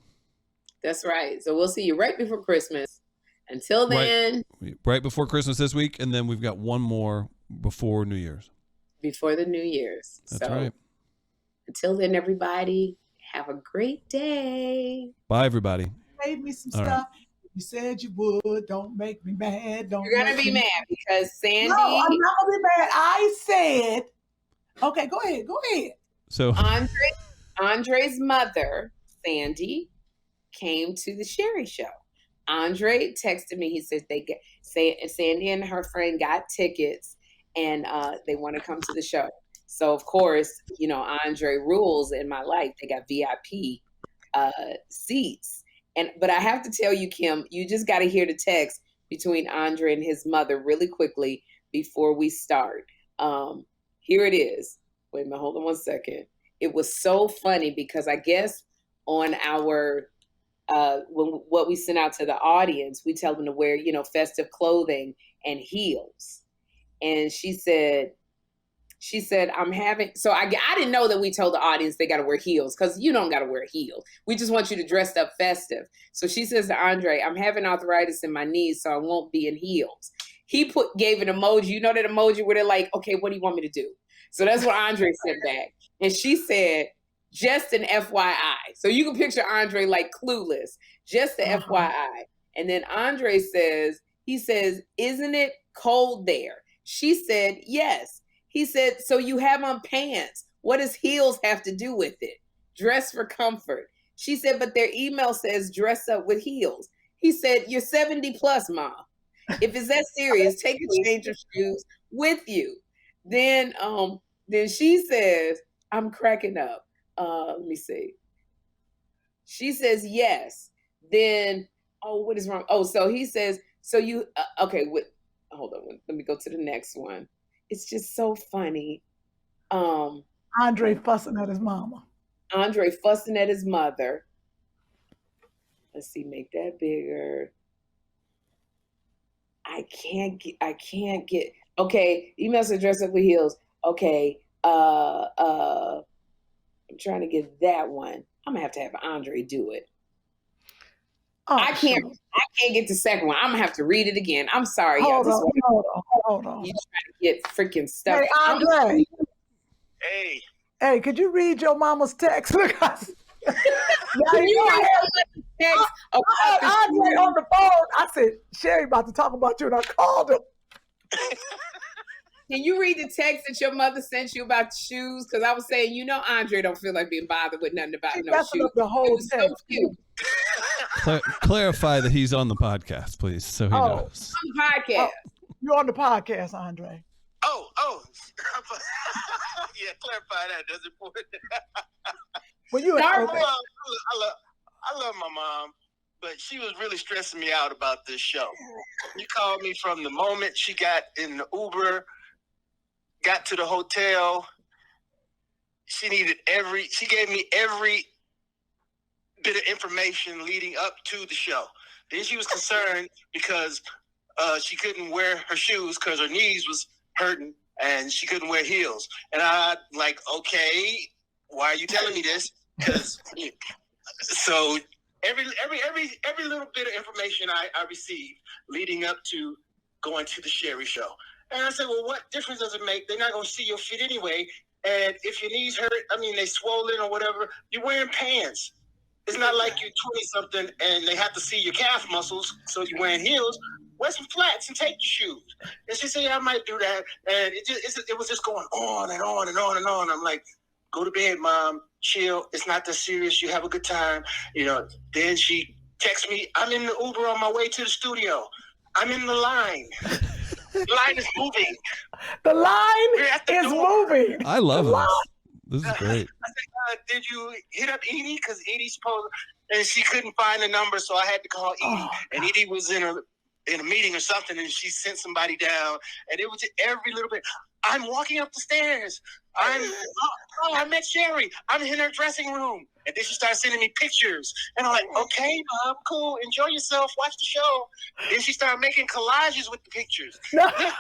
That's right. So we'll see you right before Christmas. Until then. Right before Christmas this week. And then we've got one more before New Year's. Before the New Year's. That's so right. until then, everybody, have a great day. Bye, everybody. Made me some All stuff. You said you would. Don't make me mad. Don't. You're gonna be mad because Sandy. No, I'm not gonna be mad. I said. Okay, go ahead. Go ahead. So Andre's mother, Sandy, came to the Sherri show. Andre texted me. He said Sandy and her friend got tickets and they want to come to the show. So of course, Andre rules in my life. They got VIP seats. But I have to tell you, Kym, you just got to hear the text between Andre and his mother really quickly before we start. Here it is. Wait a minute, hold on one second. It was so funny because I guess on our what we sent out to the audience, we tell them to wear, festive clothing and heels. And she said, I'm having, so I didn't know that we told the audience they got to wear heels because you don't got to wear heels. We just want you to dress up festive. So she says to Andre, I'm having arthritis in my knees, so I won't be in heels. He gave an emoji, that emoji where they're like, okay, what do you want me to do? So that's what Andre sent back. And she said, just an FYI. So you can picture Andre like clueless, just an FYI. And then Andre says, isn't it cold there? She said, yes. He said, so you have on pants. What does heels have to do with it? Dress for comfort. She said, but their email says dress up with heels. He said, you're 70 plus, Mom. If it's that serious, take a change of shoes with you. Then she says, I'm cracking up. Let me see. She says, yes. Then, what is wrong? So he says, so you, okay, hold on. Let me go to the next one. It's just so funny. Andre fussing at his mama. Andre fussing at his mother. Let's see, make that bigger. I can't get, okay, email says dress up with heels. Okay, I'm trying to get that one. I'm gonna have to have Andre do it. I can't get the second one. I'm gonna have to read it again. I'm sorry, y'all. Hold on. You trying to get freaking stuff. Hey, Andre. Hey, could you read your mama's text? Can you read her text? Andre on the phone. I said, Sherri about to talk about you, and I called him. Can you read the text that your mother sent you about the shoes? Because I was saying, Andre don't feel like being bothered with nothing about no shoes. Up the whole text. So cute. Clarify that he's on the podcast, please, so he knows. On the podcast. You're on the podcast, Andre. Oh. Yeah, clarify that. That's important. Well, I love my mom, but she was really stressing me out about this show. She called me from the moment she got in the Uber, got to the hotel. She gave me every bit of information leading up to the show. Then she was concerned because she couldn't wear her shoes because her knees was hurting and she couldn't wear heels. And I like, okay, why are you telling me this? Because so every little bit of information I received leading up to going to the Sherri show. And I said, well, what difference does it make? They're not going to see your feet anyway. And if your knees hurt, they swollen or whatever, you're wearing pants. It's not like you're 20-something and they have to see your calf muscles, so you're wearing heels. Wear some flats and take your shoes. And she said, yeah, I might do that. And it was just going on and on and on and on. I'm like, go to bed, Mom. Chill. It's not that serious. You have a good time. Then she texts me, I'm in the Uber on my way to the studio. I'm in the line. The line is moving. The line is moving. I love this. This is great. I said, did you hit up Edie? Because Edie's supposed, and she couldn't find the number, so I had to call Edie. And Edie was in a meeting or something, and she sent somebody down. And it was every little bit. I'm walking up the stairs. I met Sherri. I'm in her dressing room. And then she started sending me pictures. And I'm like, okay, Mom, cool. Enjoy yourself. Watch the show. Then she started making collages with the pictures.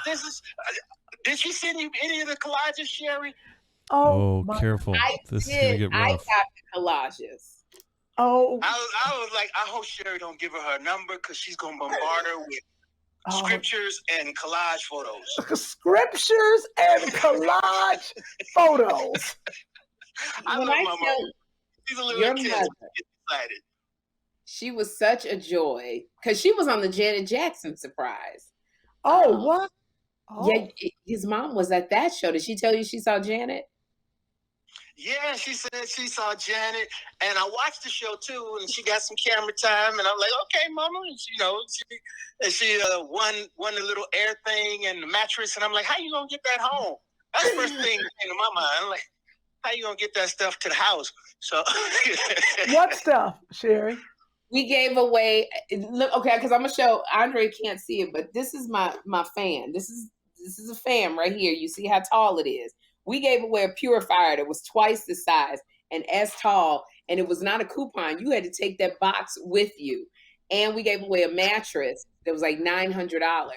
This is. Did she send you any of the collages, Sherri? Oh, careful. This is going to get rough. I got the collages. Oh. I was like, I hope Sherri don't give her number because she's going to bombard her with scriptures and collage photos. Scriptures and collage photos. I love my mom. She's a little your kid. mother, Get excited. she was such a joy because she was on the Janet Jackson surprise. Oh, what? Oh. Yeah, his mom was at that show. Did she tell you she saw Janet? Yeah, she said she saw Janet, and I watched the show too, and she got some camera time, and I'm like, okay, mama, and she won the little air thing and the mattress, and I'm like, how you gonna get that home? That's the first thing that came to my mind. I'm like, how you gonna get that stuff to the house? So what stuff, Sherri? We gave away, okay, because I'm gonna show, Andre can't see it, but this is my fan. This is a fan right here. You see how tall it is. We gave away a purifier that was twice the size and as tall, and it was not a coupon. You had to take that box with you. And we gave away a mattress that was like $900.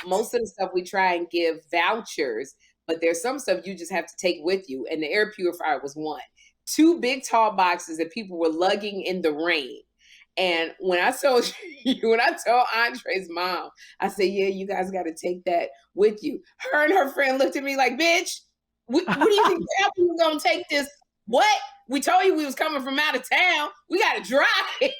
Most of the stuff we try and give vouchers, but there's some stuff you just have to take with you, and the air purifier was one. 2 big tall boxes that people were lugging in the rain. And when I told Andre's mom, I said, yeah, you guys got to take that with you. Her and her friend looked at me like, bitch, what do you think we're going to take this? What? We told you we was coming from out of town. We got to drive.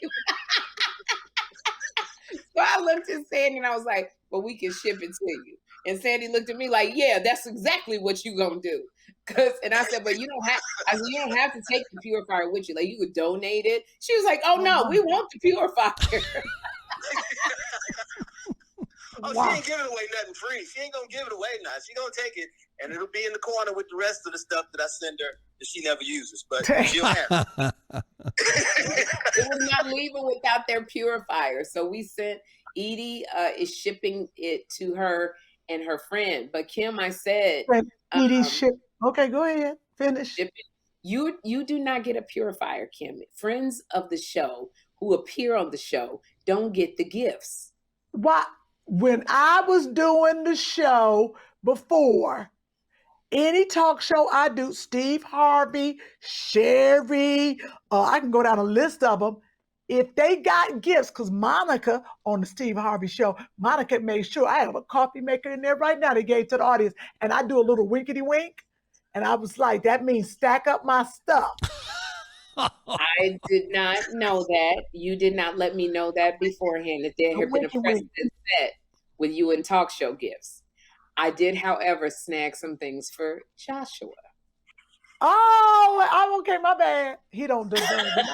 So I looked at Sandy and I was like, but we can ship it to you. And Sandy looked at me like, yeah, that's exactly what you going to do. And I said, but you don't have to take the purifier with you. Like, you could donate it. She was like, oh no, we want the purifier. She ain't giving away nothing free. She ain't gonna give it away now. She gonna take it, and it'll be in the corner with the rest of the stuff that I send her that she never uses. But she'll have it. It was not leaving without their purifier. So we sent Edie is shipping it to her and her friend. But Kym, I said, okay, go ahead, finish. You do not get a purifier, Kym. Friends of the show who appear on the show don't get the gifts. Why? When I was doing the show before, any talk show I do, Steve Harvey, Sherri, I can go down a list of them. If they got gifts, because Monica on the Steve Harvey show, Monica made sure I have a coffee maker in there right now they gave to the audience, and I do a little winkety wink, and I was like, that means stack up my stuff. I did not know that. You did not let me know that beforehand, that there had been a precedent set with you in talk show gifts. I did, however, snag some things for Joshua. Oh, okay, my bad. He don't deserve it.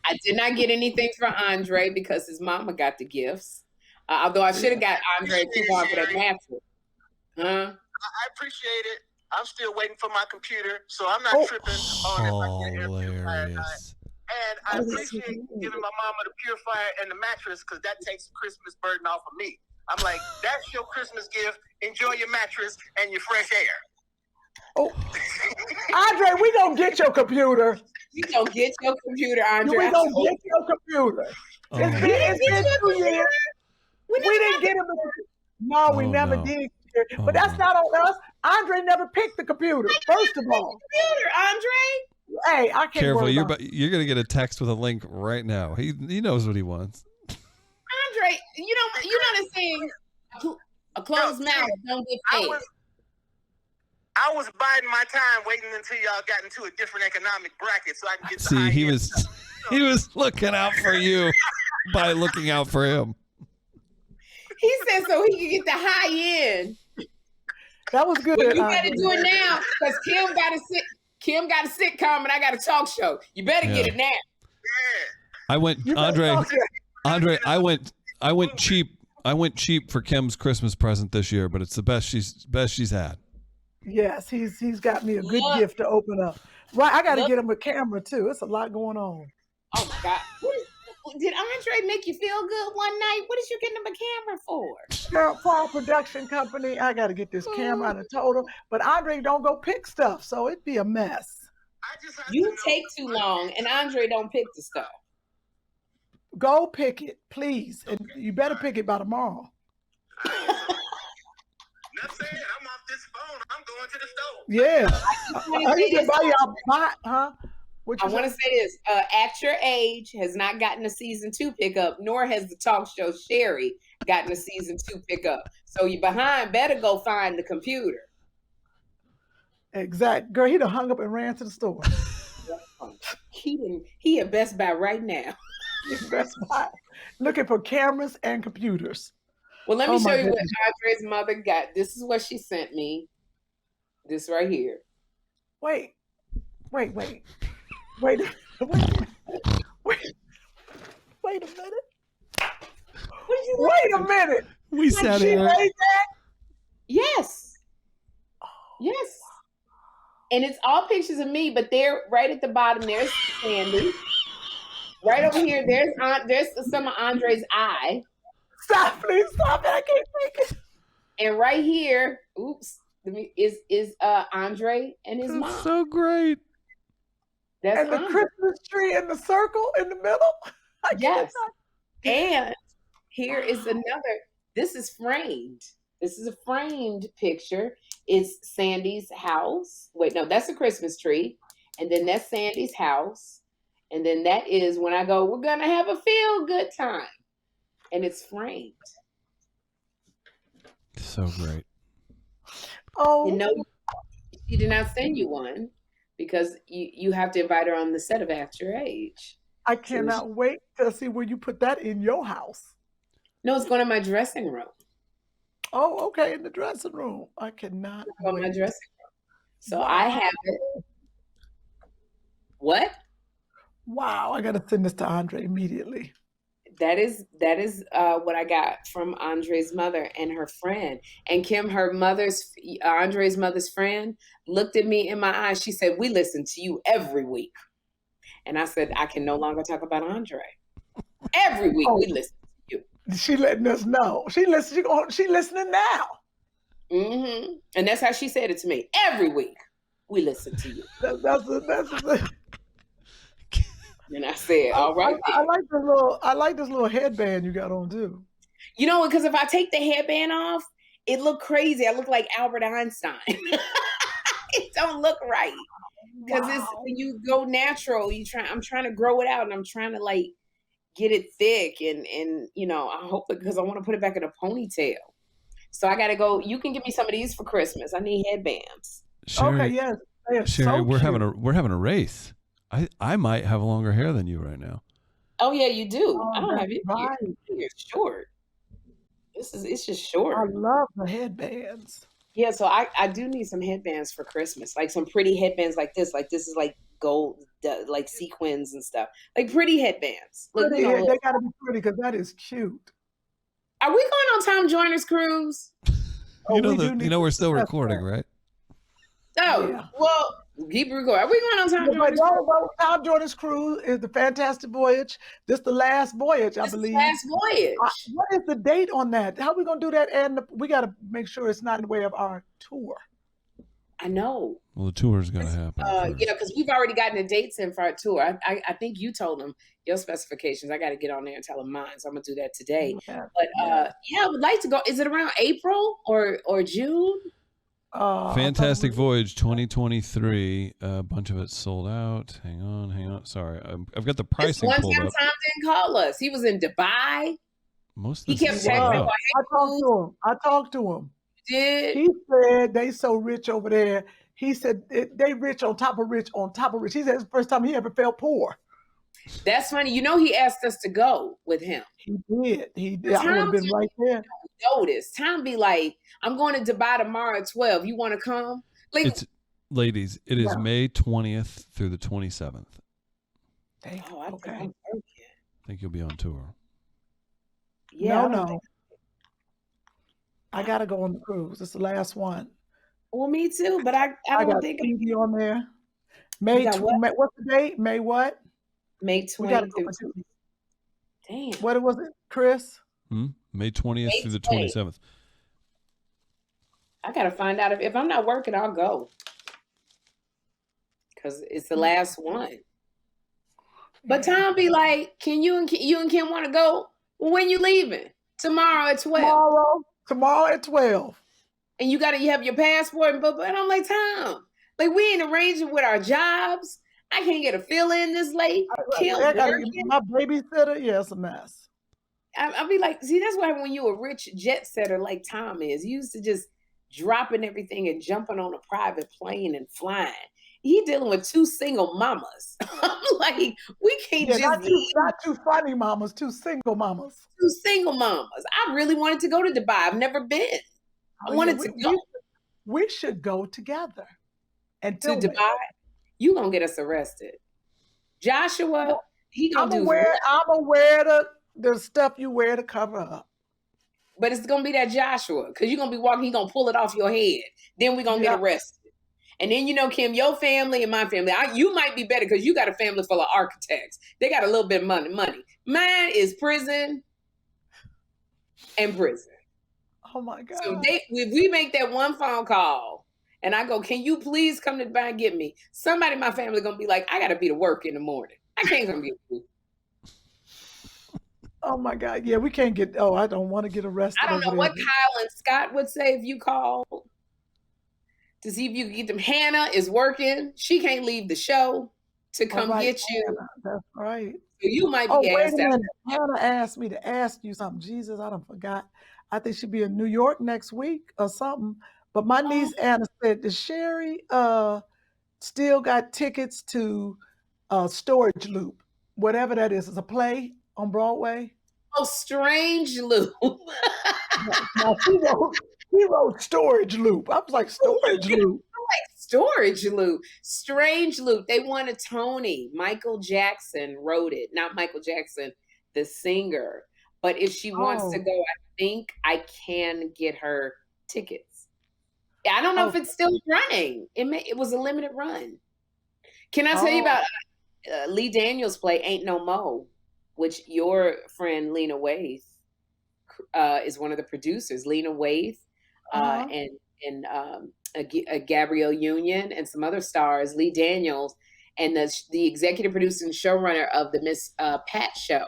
I did not get anything for Andre because his mama got the gifts. Although I should have got Andre a coupon for that mattress. I appreciate it. I'm still waiting for my computer, so I'm not tripping on it. Hilarious. And I appreciate giving my mama the purifier and the mattress because that takes the Christmas burden off of me. I'm like, that's your Christmas gift. Enjoy your mattress and your fresh air. Oh, Andre, we gonna get your computer. We gonna get your computer, Andre. We gonna get your computer. It's been 2 years. We didn't get him. No, we never did. But that's not on us. Andre never picked the computer. First of all, computer, Andre. Hey, I can't. Careful, you're gonna get a text with a link right now. He knows what he wants. Andre, you know the saying, a closed mouth don't get paid. I was biding my time, waiting until y'all got into a different economic bracket, so I can get. See, he was looking out for you by looking out for him. He said so he could get the high end. That was good. Well, you better do it now because Kym got a sitcom and I got a talk show. You better get it now. Yeah. I went cheap. I went cheap for Kym's Christmas present this year, but it's the best she's had. Yes, he's got me a good gift to open up. Right, I got to get him a camera too. It's a lot going on. Oh my God. Did Andre make you feel good one night? What did you get him a camera for? For our production company, I got to get this camera and a total. But Andre don't go pick stuff, so it'd be a mess. You take too long, and Andre don't pick the stuff. Go pick it, please. And you better pick it by tomorrow. Not saying I'm off this phone. I'm going to the store. Yeah. I can buy y'all, huh? I want to say this. At Your Age has not gotten a season 2 pickup, nor has the talk show Sherri got the season 2 pickup. So you behind, better go find the computer. Exact. Girl, he done hung up and ran to the store. He at Best Buy right now. Best Buy. Looking for cameras and computers. Well, let me Oh, show my you what goodness. Andre's mother got. This is what she sent me. This right here. Wait a minute. Wait a minute. We sat She here. made that? Yes. Yes. And it's all pictures of me, but they're right at the bottom. There's Sandy. Right over here, there's some of Andre's eye. Stop, please stop it. I can't take it. And right here, is Andre and his mom. That's so great. That's And the Andre. Christmas tree in the circle in the middle. Yes. And here is another. This is framed. This is a framed picture. It's Sandy's house. Wait, no, that's a Christmas tree. And then that's Sandy's house. And then that is when I go, we're going to have a feel good time. And it's framed. So great. Oh, You know, she did not send you one because you have to invite her on the set of Act Your Age. I cannot wait to see where you put that in your house. No, it's going to my dressing room. Oh, okay, in the dressing room. I cannot On my wait. dressing room. So I have it. What? Wow, I got to send this to Andre immediately. That is what I got from Andre's mother and her friend. And Kym, Andre's mother's friend, looked at me in my eyes. She said, "We listen to you every week." And I said, "I can no longer talk about Andre. Every week we listen to you." She letting us know. She listening now. Mm-hmm. And that's how she said it to me. Every week we listen to you. That's And I said, "All right." I like this little headband you got on too. You know, because if I take the headband off, it look crazy. I look like Albert Einstein. It don't look right. Because it's when you go natural, I'm trying to grow it out and I'm trying to like get it thick and you know, I hope it because I want to put it back in a ponytail. So I gotta go. You can give me some of these for Christmas. I need headbands. Sherri, Okay, yes. They are Sherri, so we're cute. having a race. I might have longer hair than you right now. Oh yeah, you do. Oh, I don't have that's it. right. You're short. It's just I short. love the headbands. Yeah, so I do need some headbands for Christmas, like some pretty headbands like this. Like this is like gold, like sequins and stuff, like pretty headbands. Look, Pretty, they gotta be pretty because that is cute. are we going on Tom Joyner's cruise? You we do know we're still discuss recording, that. right? Oh, Yeah. well, keep recording. Are we going on Tom But Joyner's cruise? no, Tom Joyner's cruise is the Fantastic Voyage. This the last voyage, I This is believe. last voyage. What is the date on that? How are we gonna do that? And we got to make sure it's not in the way of our tour. I know. Well, the tour's gonna happen. first. Yeah, because we've already gotten the dates in for our tour. I think you told them your specifications. I got to get on there and tell them mine. So I'm gonna do that today. Yeah. But yeah, I would like to go. Is it around April or June? Fantastic Voyage 2023. A bunch of it sold out. Hang on. Sorry, I've got the This pricing one pulled time up. Tom didn't call us. He was in Dubai. Most of He this kept is checking sold me. out. I talked to him. Did He said they so rich over there. He said they rich on top of rich on top of rich. He said it's the first time he ever felt poor. that's funny. You know, he asked us to go with him. He did. He did. I would have been right there. Notice Tom be like, "I'm going to Dubai tomorrow at 12. You want to come?" Like, Ladies, it is Yeah. May 20th through the 27th. Dang, oh, I think okay. I'm working. I think you'll be on tour. Yeah, I don't No. think- I gotta go on the cruise. It's the last one. Well, me too, but I don't got think TV on there. May, got what? what's the date? May what? May We gotta 20 go through. for Damn. what was it, Chris? May 20th May through the 20th. 27th. I gotta find out if I'm not working, I'll go. Cause it's the last one. But Tom be like, "Can you and Kym want to go? Well, when you leaving? Tomorrow at 12. Tomorrow at 12. And you have your passport and blah. And I'm like, Tom, like we ain't arranging with our jobs. I can't get a fill in this late. Kym I gotta working. get my babysitter. Yeah, it's a mess. I'll be like, see, that's why when you're a rich jet setter like Tom is, you used to just dropping everything and jumping on a private plane and flying. He dealing with 2 single mamas. I'm like, we can't Yeah, just leave not two funny mamas, 2 single mamas. 2 single mamas. I really wanted to go to Dubai. I've never been. I wanted to go We should go together and to Dubai. You gonna get us arrested. Joshua, he gonna I'm gonna wear the stuff you wear to cover up. But it's gonna be that Joshua, because you're gonna be walking, he gonna pull it off your head. Then we're gonna get arrested. And then, Kym, your family and my family, you might be better because you got a family full of architects. They got a little bit of money. Mine is prison and prison. Oh my God. So if we make that one phone call and I go, can you please come to Dubai and get me? Somebody in my family gonna be like, I gotta be to work in the morning. I can't come get you. Oh my God. Yeah, we can't get, I don't want to get arrested. I don't know what Kyle and Scott would say if you called to see if you can get them. Hannah is working. She can't leave the show to come get you. Hannah, that's right. So you might be asked out. Hannah asked me to ask you something. Jesus, I done forgot. I think she'll be in New York next week or something. But my niece Anna said, does Sherri still got tickets to Storage Loop? Whatever that is. It's a play on Broadway. Oh, Strange Loop. Now, he wrote Storage Loop. I was like, Storage Loop. Storage Loop. Strange Loop. They won a Tony. Michael Jackson wrote it. Not Michael Jackson, the singer. But if she wants to go, I think I can get her tickets. I don't know if it's still running. It was a limited run. Can I tell you about Lee Daniels' play Ain't No Mo, which your friend Lena Waithe is one of the producers. Lena Waithe and Gabrielle Union and some other stars, Lee Daniels, and the executive producer and showrunner of the Miss Pat show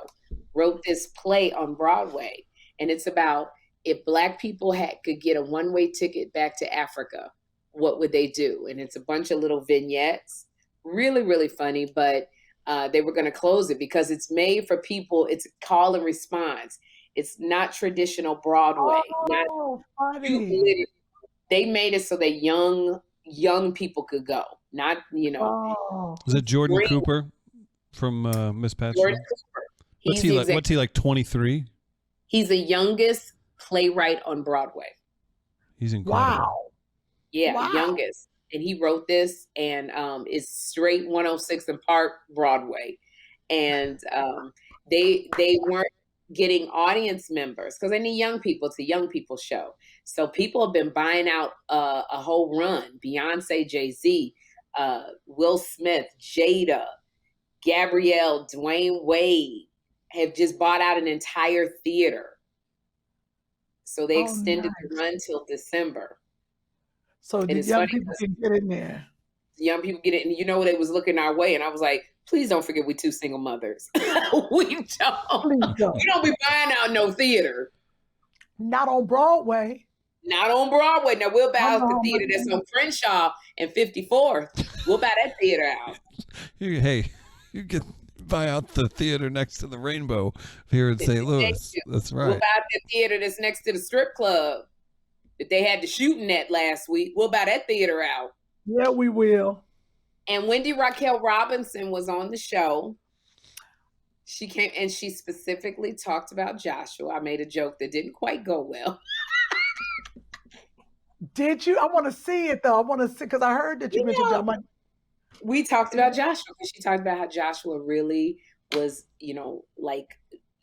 wrote this play on Broadway. And it's about if Black people could get a one-way ticket back to Africa, what would they do? And it's a bunch of little vignettes, really, really funny, but they were going to close it because it's made for people. It's call and response. It's not traditional Broadway. Funny. They made it so that young people could go. Not, Is it Jordan Cooper from Miss Pat? Jordan Cooper. What's he like, 23? He's the youngest playwright on Broadway. He's incredible. Wow. Yeah, youngest. And he wrote this, and it's straight 106 and Park Broadway. And they weren't getting audience members because they need young people. It's a young people show. So people have been buying out a whole run. Beyonce, Jay-Z, Will Smith, Jada, Gabrielle, Dwayne Wade have just bought out an entire theater. So they extended the run till December. So the young people can get in there. Young people get it, and they was looking our way, and I was like, please don't forget we 2 single mothers. We don't be buying out no theater. Not on Broadway. Not on Broadway. Now we'll buy out the theater that's on Crenshaw and 54th. We'll buy that theater out. Hey, you can buy out the theater next to the Rainbow here in St. Louis. That's right. We'll buy out the theater that's next to the strip club that they had the shooting at last week. We'll buy that theater out. Yeah, we will. And Wendy Raquel Robinson was on the show. She came and she specifically talked about Joshua. I made a joke that didn't quite go well. Did you? I want to see it though. I want to see because I heard that you mentioned Joshua. We talked about Joshua. She talked about how Joshua really was,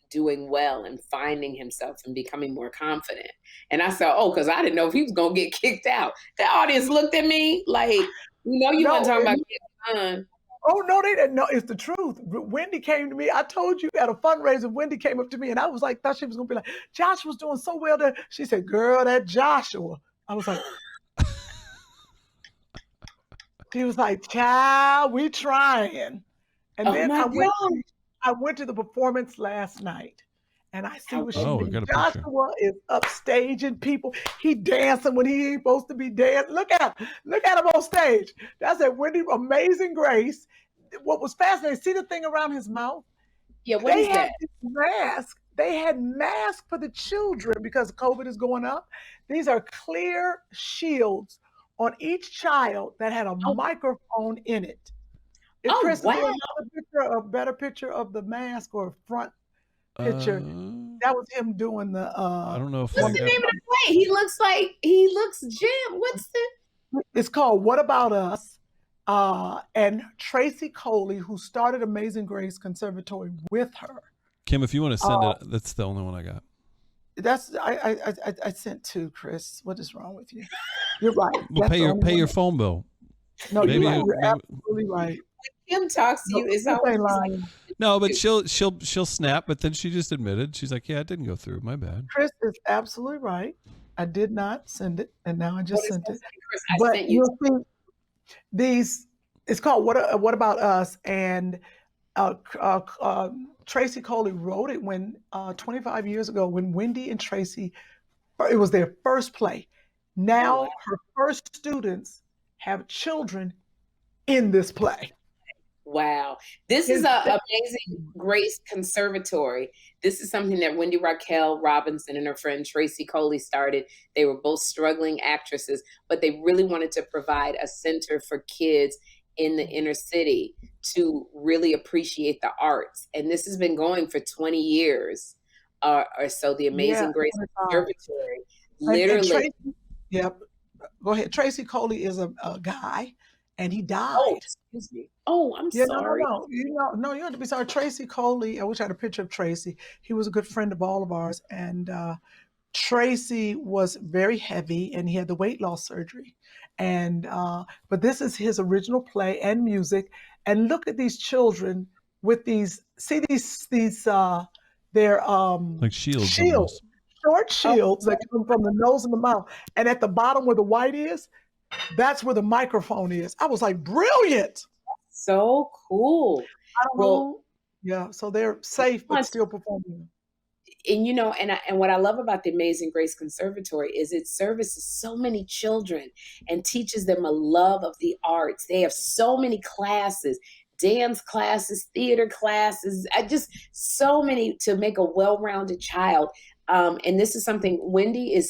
doing well and finding himself and becoming more confident. And I said, because I didn't know if he was going to get kicked out. The audience looked at me like, you weren't talking about getting done. Oh, no, they didn't know. It's the truth. Wendy came to me. I told you at a fundraiser, Wendy came up to me and I was like, thought she was going to be like, Joshua's doing so well there. She said, girl, that Joshua. I was like, she was like, child, we trying. And then I went to the performance last night and I see what she did. Joshua is upstaging people. He dancing when he ain't supposed to be dancing. Look at him on stage. That's at Wendy Amazing Grace. What was fascinating, see the thing around his mouth? Yeah, what is that? This mask They had masks for the children because COVID is going up. These are clear shields on each child that had a Oh, microphone in it. If oh Chris, is there wow. another picture, a better picture of the mask or front picture? Uh, That was him doing the I don't know if What's I the got. name of the play? He looks Jim. What's the It's called What About Us? And Tracy Coley, who started Amazing Grace Conservatory with her. Kym, if you want to send Uh, it, that's the only one I got. that's I sent two, Chris. What is wrong with you? You're right. Well, That's pay the your only pay one. your phone bill. No, Maybe you're right. You're maybe absolutely right. Kim talks to No, you? It's Chris always ain't he's like, lying. no, but she'll snap. But then she just admitted, she's like, yeah, it didn't go through. My bad. Chris is absolutely right. I did not send it, and now I what just is sent that? it. Chris, I But sent you. you'll see these. It's called What About Us? And Tracy Coley wrote it when 25 years ago when Wendy and Tracy, it was their first play. Oh Now wow. her first students have children in this play. Wow. This is It's a Amazing Grace Conservatory. This is something that Wendy Raquel Robinson and her friend Tracy Coley started. They were both struggling actresses, but they really wanted to provide a center for kids in the inner city to really appreciate the arts. And this has been going for 20 years or so. The yeah, Amazing Grace 25. Conservatory, And literally. Tracy, yep. Go ahead. Tracy Coley is a guy, and he Oh, died. excuse me. Oh, I'm Yeah, sorry. no. No, you have to be sorry. Tracy Coley, I wish I had a picture of Tracy. He was a good friend of all of ours. And Tracy was very heavy and he had the weight loss surgery. And but this is his original play and music. And look at these children with these, see these they're Like shields shields, almost. short Oh, shields that come from the nose and the mouth. And at the bottom where the white is, that's where the microphone is. I was like, brilliant. so cool. I don't Well, know. Yeah, so they're safe but once still performing. and and what I love about the Amazing Grace Conservatory is it services so many children and teaches them a love of the arts. They have so many classes, dance classes, theater classes, just so many to make a well-rounded child. And this is something Wendy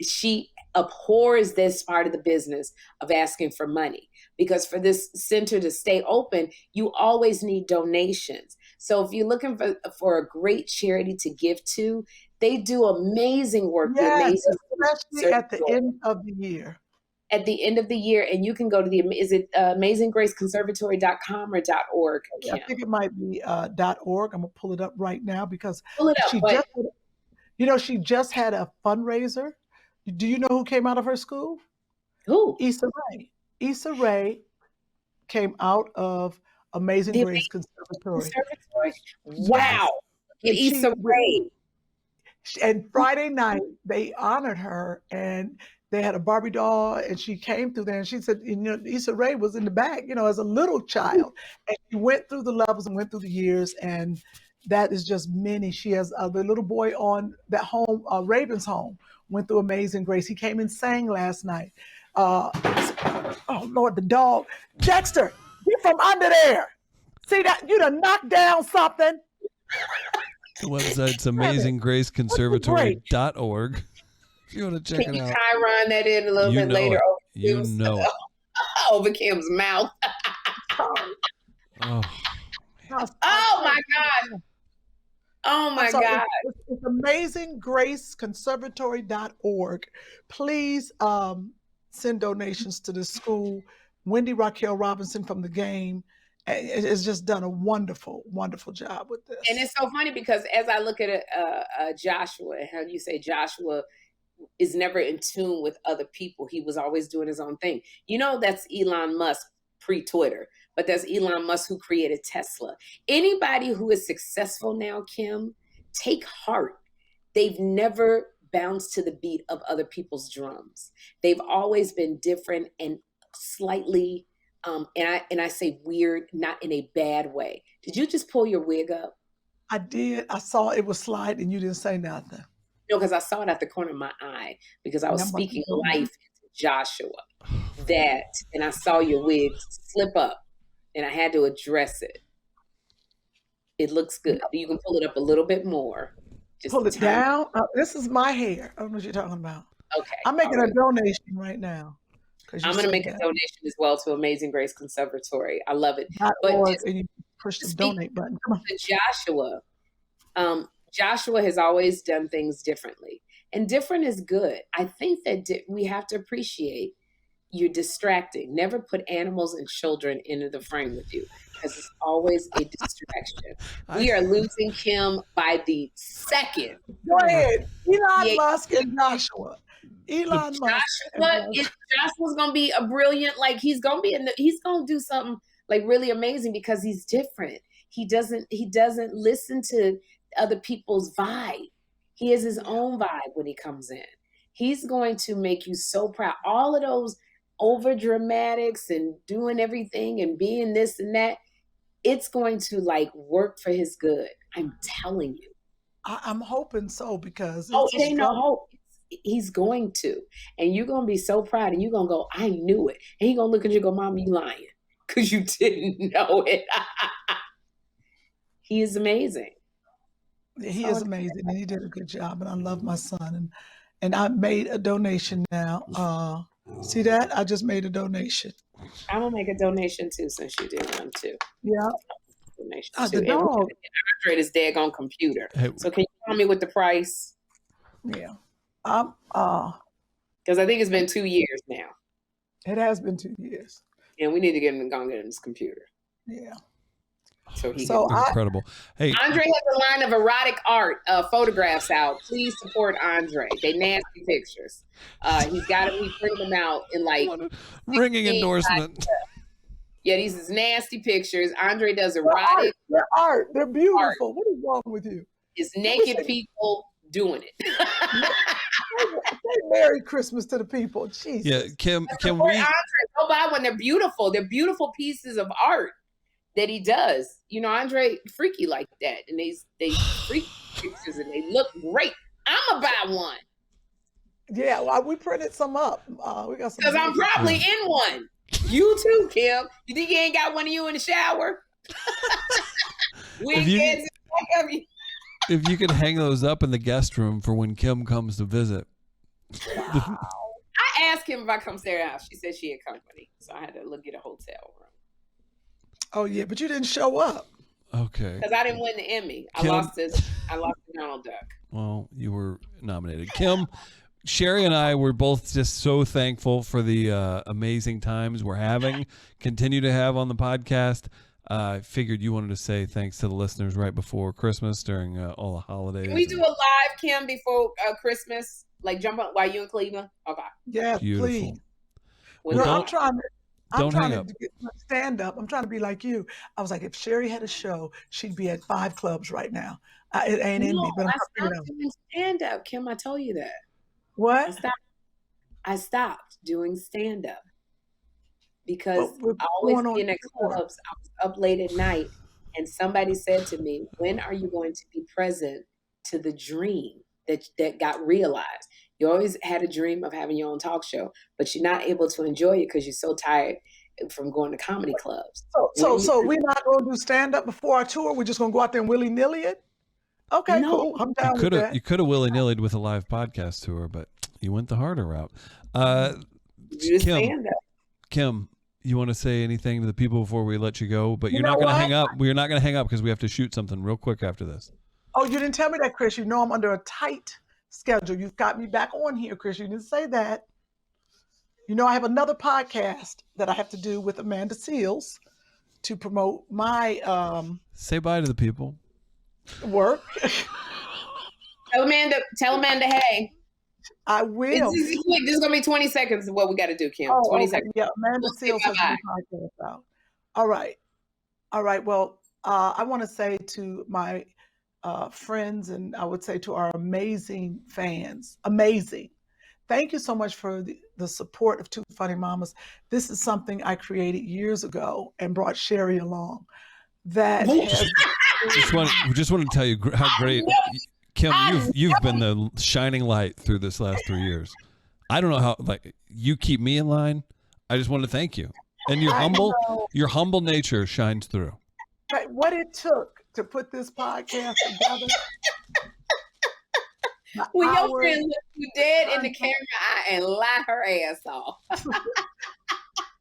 she abhors this part of the business of asking for money, because for this center to stay open, you always need donations. So if you're looking for a great charity to give to, they do amazing work. The Yes, Amazing especially at the Conservatory end of the year. at the end of the year, and you can go to is it amazinggraceconservatory.com or .org, I Kym? think it might be .org. I'm gonna pull it up right now because Pull it up, she but she just had a fundraiser. Do you know who came out of her school? who? Issa Rae. Issa Rae came out of Amazing The Grace Amazing Conservatory. Conservatory? Yes. Wow. And Issa Rae. And Friday night they honored her and they had a Barbie doll and she came through there and she said, Issa Rae was in the back, as a little child. And she went through the levels and went through the years, and that is just many. She has the little boy on that home, Raven's home, went through Amazing Grace. He came and sang last night. Oh Lord, the dog. Dexter, get from under there. See that? You done knocked down something. The website's Great. amazinggraceconservatory.org. If you want to check Can it you out. Chiron that in a little You bit know later? it. Over You Kym's, know it. over Kym's mouth. Oh, Oh my God. Oh I'm my sorry, God. it's amazinggraceconservatory.org. Please send donations to this school. Wendy Raquel Robinson from The Game has just done a wonderful, wonderful job with this. And it's so funny because as I look at Joshua, how do you say Joshua is never in tune with other people. He was always doing his own thing. That's Elon Musk pre-Twitter, but that's Elon Musk who created Tesla. Anybody who is successful now, Kym, take heart. They've never bounced to the beat of other people's drums. They've always been different and slightly, and I say weird, not in a bad way. Did you just pull your wig up? I did. I saw it was sliding and you didn't say nothing. No, because I saw it at the corner of my eye because I was speaking life into Joshua. And I saw your wig slip up and I had to address it. It looks good. You can pull it up a little bit more. Just Pull it tiny. down. This is my hair. I don't know what you're talking about. Okay. I'm making all a right. donation right now. I'm going to make a donation as well to Amazing Grace Conservatory. I love it. But just and you push the speak donate button. Come on. to Joshua, Joshua has always done things differently. And different is good. I think that we have to appreciate you're distracting. Never put animals and children into the frame with you, because it's always a distraction. We are losing Kym by the second. Go ahead. Elon Musk and Joshua. Joshua's gonna be a brilliant, like he's gonna do something like really amazing because he's different. He doesn't listen to other people's vibe. He has his own vibe when he comes in. He's going to make you so proud. All of those over dramatics and doing everything and being this and that, it's going to like work for his good. I'm telling you. I'm hoping so, because it ain't no hope. He's going to. And you're going to be so proud, and you're going to go, I knew it. And he's going to look at you and go, Mom, you lying, because you didn't know it. He is amazing. He is amazing, and he did a good job, and I love my son. And I made a donation now. See that? I just made a donation. I'm going to make a donation too, since you did one too. Yeah. The dog. Andre this daggone computer. Hey. So can you tell me what the price? Yeah. Because I think it's been 2 years now. It has been 2 years. And we need to get him and get him this computer. Yeah. So incredible. Hey, Andre has a line of erotic art photographs out. Please support Andre. They nasty pictures. He's got to be printing them out in like ringing endorsement. Yeah, these is nasty pictures. Andre does erotic. They're art. They're beautiful. Art. What is wrong with you? It's naked people doing it. Merry Christmas to the people. Jesus. Yeah, Kym, Andre, go buy when they're beautiful. They're beautiful pieces of art that he does. You know, Andre freaky like that, and they freaky pictures and they look great. I'm gonna buy one. Yeah, well, we printed some up. We got some. Because I'm probably in one. You too, Kym. You think you ain't got one of you in the shower? If you could hang those up in the guest room for when Kym comes to visit. Wow. I asked Kym if I come stay at her house. She said she had company, so I had to look at a hotel room. Oh yeah, but you didn't show up. Okay. Because I didn't win the Emmy. I lost the Donald Duck. Well, you were nominated. Kym, Sherri and I were both just so thankful for the amazing times we're having, continue to have on the podcast. I figured you wanted to say thanks to the listeners right before Christmas during all the holidays. Can we do a live, Kym, before Christmas? Like jump up while you in Cleveland? Okay. Yeah, beautiful. Please. Well, I'm trying to get my stand up. I'm trying to be like you. I was like, if Sherri had a show, she'd be at 5 clubs right now. It ain't in me, but I stopped doing stand up, Kym. I told you that. What? I stopped doing stand up because I always be in the clubs. I was up late at night, and somebody said to me, "When are you going to be present to the dream that got realized? You always had a dream of having your own talk show, but you're not able to enjoy it because you're so tired from going to comedy clubs." So we're not going to do stand up before our tour. We're just going to go out there and willy nilly it. Okay, cool. I'm down with that. You could have willy nillied with a live podcast tour, but you went the harder route. Kym, you want to say anything to the people before we let you go? But you're not going to hang up. We're not going to hang up because we have to shoot something real quick after this. Oh, you didn't tell me that, Chris. You know I'm under a tight schedule. You've got me back on here, Chris. You didn't say that. You know I have another podcast that I have to do with Amanda Seals to promote my say bye to the people. Work. Tell Amanda, hey. I will. This is going to be 20 seconds of what we got to do, Kym. 20 seconds. Yeah, Amanda Seals has a podcast out. All right. Well, I want to say to my friends, and I would say to our amazing fans, thank you so much for the support of Two Funny Mamas. This is something I created years ago and brought Sherri along. That just want to tell you how great, Kym, you've been the shining light through this last 3 years. I don't know how, like, you keep me in line. I just want to thank you. And your humble nature shines through. But what it took to put this podcast together. When your friend look you dead in the camera eye and lie her ass off.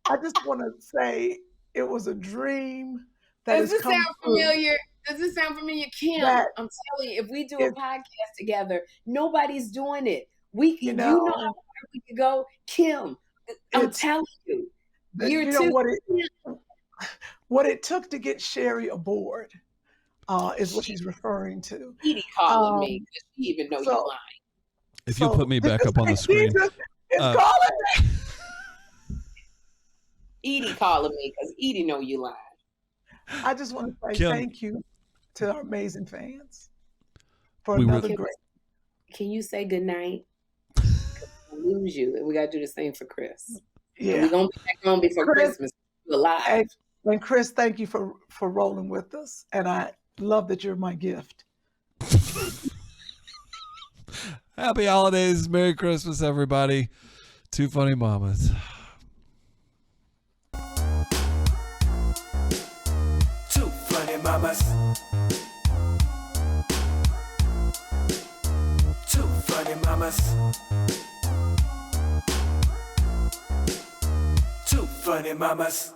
I just want to say it was a dream. Does this sound familiar? Does this sound familiar, Kym? I'm telling you, if we do a podcast together, nobody's doing it. You know how far we could go, Kym. I'm telling you, what it took to get Sherri aboard is what she's referring to. Edie calling me because she even know you're lying. If you'll put me back up on the screen, it's calling me. Edie calling me because Edie know you lying. I just want to say Kym, thank you to our amazing fans for another great. Can you say good night? We'll lose you, and we got to do the same for Chris. Yeah, we're gonna be back on before Christmas. We're alive. And Chris, thank you for rolling with us, and I love that you're my gift. Happy holidays, Merry Christmas, everybody. Two funny mamas. Mamas. Two funny mamas. Two funny mamas.